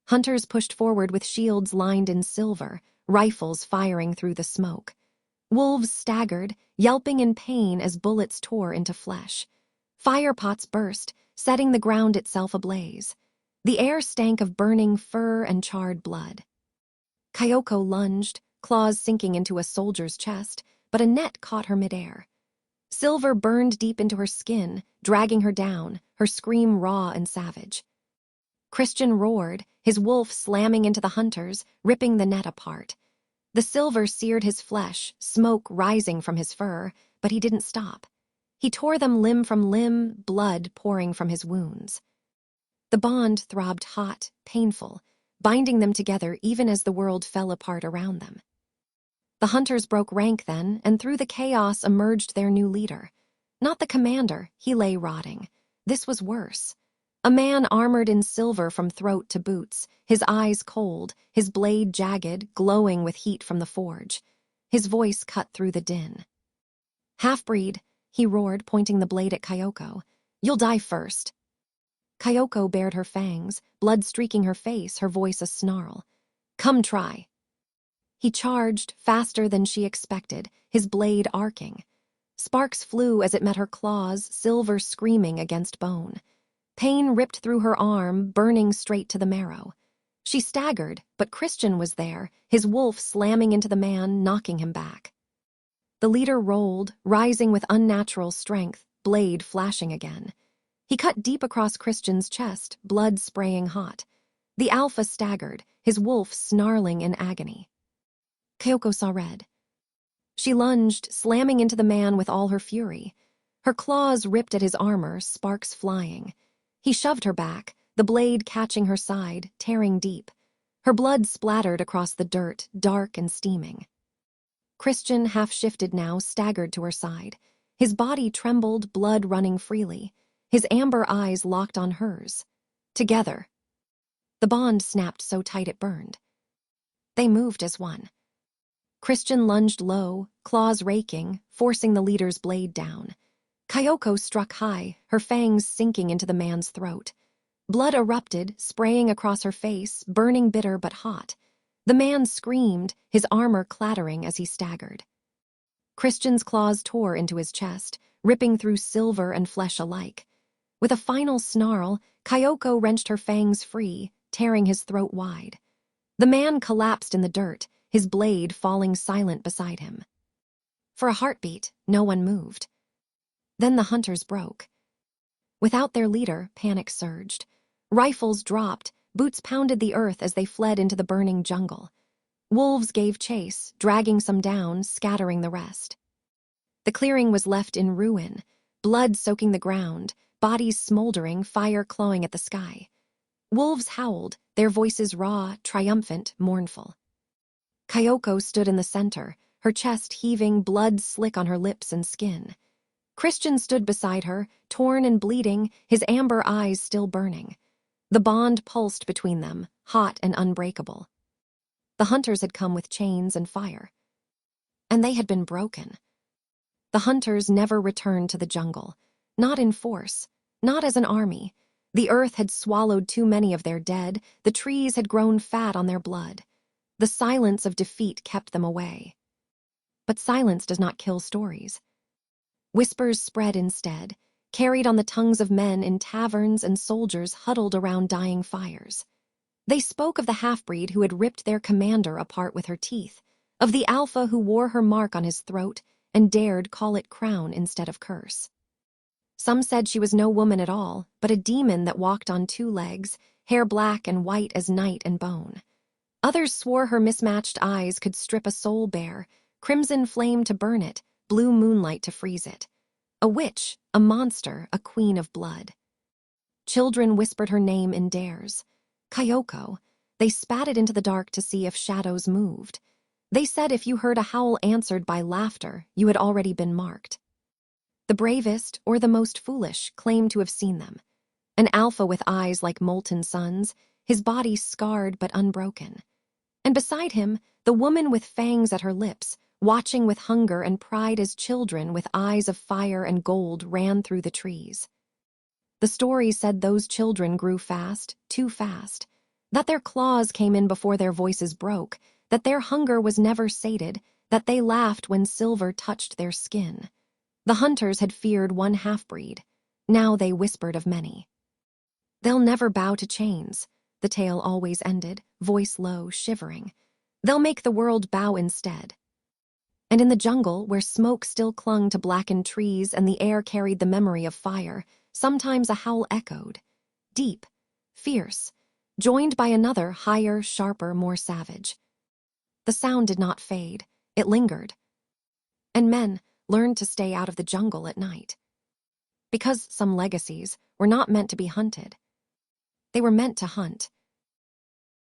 Hunters pushed forward with shields lined in silver, rifles firing through the smoke. Wolves staggered, yelping in pain as bullets tore into flesh. Fire pots burst, setting the ground itself ablaze. The air stank of burning fur and charred blood. Kyoko lunged, claws sinking into a soldier's chest, but a net caught her midair. Silver burned deep into her skin, dragging her down, her scream raw and savage. Christian roared, his wolf slamming into the hunters, ripping the net apart. The silver seared his flesh, smoke rising from his fur, but he didn't stop. He tore them limb from limb, blood pouring from his wounds. The bond throbbed hot, painful, binding them together even as the world fell apart around them. The hunters broke rank then, and through the chaos emerged their new leader. Not the commander, he lay rotting. This was worse. A man armored in silver from throat to boots, his eyes cold, his blade jagged, glowing with heat from the forge. His voice cut through the din. "Half-breed," he roared, pointing the blade at Kyoko. "You'll die first." Kyoko bared her fangs, blood streaking her face, her voice a snarl. "Come try." He charged, faster than she expected, his blade arcing. Sparks flew as it met her claws, silver screaming against bone. Pain ripped through her arm, burning straight to the marrow. She staggered, but Christian was there, his wolf slamming into the man, knocking him back. The leader rolled, rising with unnatural strength, blade flashing again. He cut deep across Christian's chest, blood spraying hot. The alpha staggered, his wolf snarling in agony. Kyoko saw red. She lunged, slamming into the man with all her fury. Her claws ripped at his armor, sparks flying. He shoved her back, the blade catching her side, tearing deep. Her blood splattered across the dirt, dark and steaming. Christian, half-shifted now, staggered to her side. His body trembled, blood running freely. His amber eyes locked on hers. Together. The bond snapped so tight it burned. They moved as one. Christian lunged low, claws raking, forcing the leader's blade down. Kyoko struck high, her fangs sinking into the man's throat. Blood erupted, spraying across her face, burning bitter but hot. The man screamed, his armor clattering as he staggered. Christian's claws tore into his chest, ripping through silver and flesh alike. With a final snarl, Kyoko wrenched her fangs free, tearing his throat wide. The man collapsed in the dirt, his blade falling silent beside him. For a heartbeat, no one moved. Then the hunters broke. Without their leader, panic surged. Rifles dropped, boots pounded the earth as they fled into the burning jungle. Wolves gave chase, dragging some down, scattering the rest. The clearing was left in ruin, blood soaking the ground, bodies smoldering, fire clawing at the sky. Wolves howled, their voices raw, triumphant, mournful. Kyoko stood in the center, her chest heaving, blood slick on her lips and skin. Christian stood beside her, torn and bleeding, his amber eyes still burning. The bond pulsed between them, hot and unbreakable. The hunters had come with chains and fire. And they had been broken. The hunters never returned to the jungle, not in force, not as an army. The earth had swallowed too many of their dead, the trees had grown fat on their blood. The silence of defeat kept them away. But silence does not kill stories. Whispers spread instead, carried on the tongues of men in taverns and soldiers huddled around dying fires. They spoke of the half-breed who had ripped their commander apart with her teeth, of the alpha who wore her mark on his throat and dared call it crown instead of curse. Some said she was no woman at all, but a demon that walked on two legs, hair black and white as night and bone. Others swore her mismatched eyes could strip a soul bare, crimson flame to burn it, blue moonlight to freeze it. A witch, a monster, a queen of blood. Children whispered her name in dares. Kyoko. They spat it into the dark to see if shadows moved. They said if you heard a howl answered by laughter, you had already been marked. The bravest, or the most foolish, claimed to have seen them. An alpha with eyes like molten suns, his body scarred but unbroken. And beside him, the woman with fangs at her lips, watching with hunger and pride as children with eyes of fire and gold ran through the trees. The story said those children grew fast, too fast, that their claws came in before their voices broke, that their hunger was never sated, that they laughed when silver touched their skin. The hunters had feared one half-breed. Now they whispered of many. They'll never bow to chains, the tale always ended, voice low, shivering. They'll make the world bow instead. And in the jungle, where smoke still clung to blackened trees and the air carried the memory of fire, sometimes a howl echoed, deep, fierce, joined by another higher, sharper, more savage. The sound did not fade, it lingered. And men learned to stay out of the jungle at night. Because some legacies were not meant to be hunted. They were meant to hunt,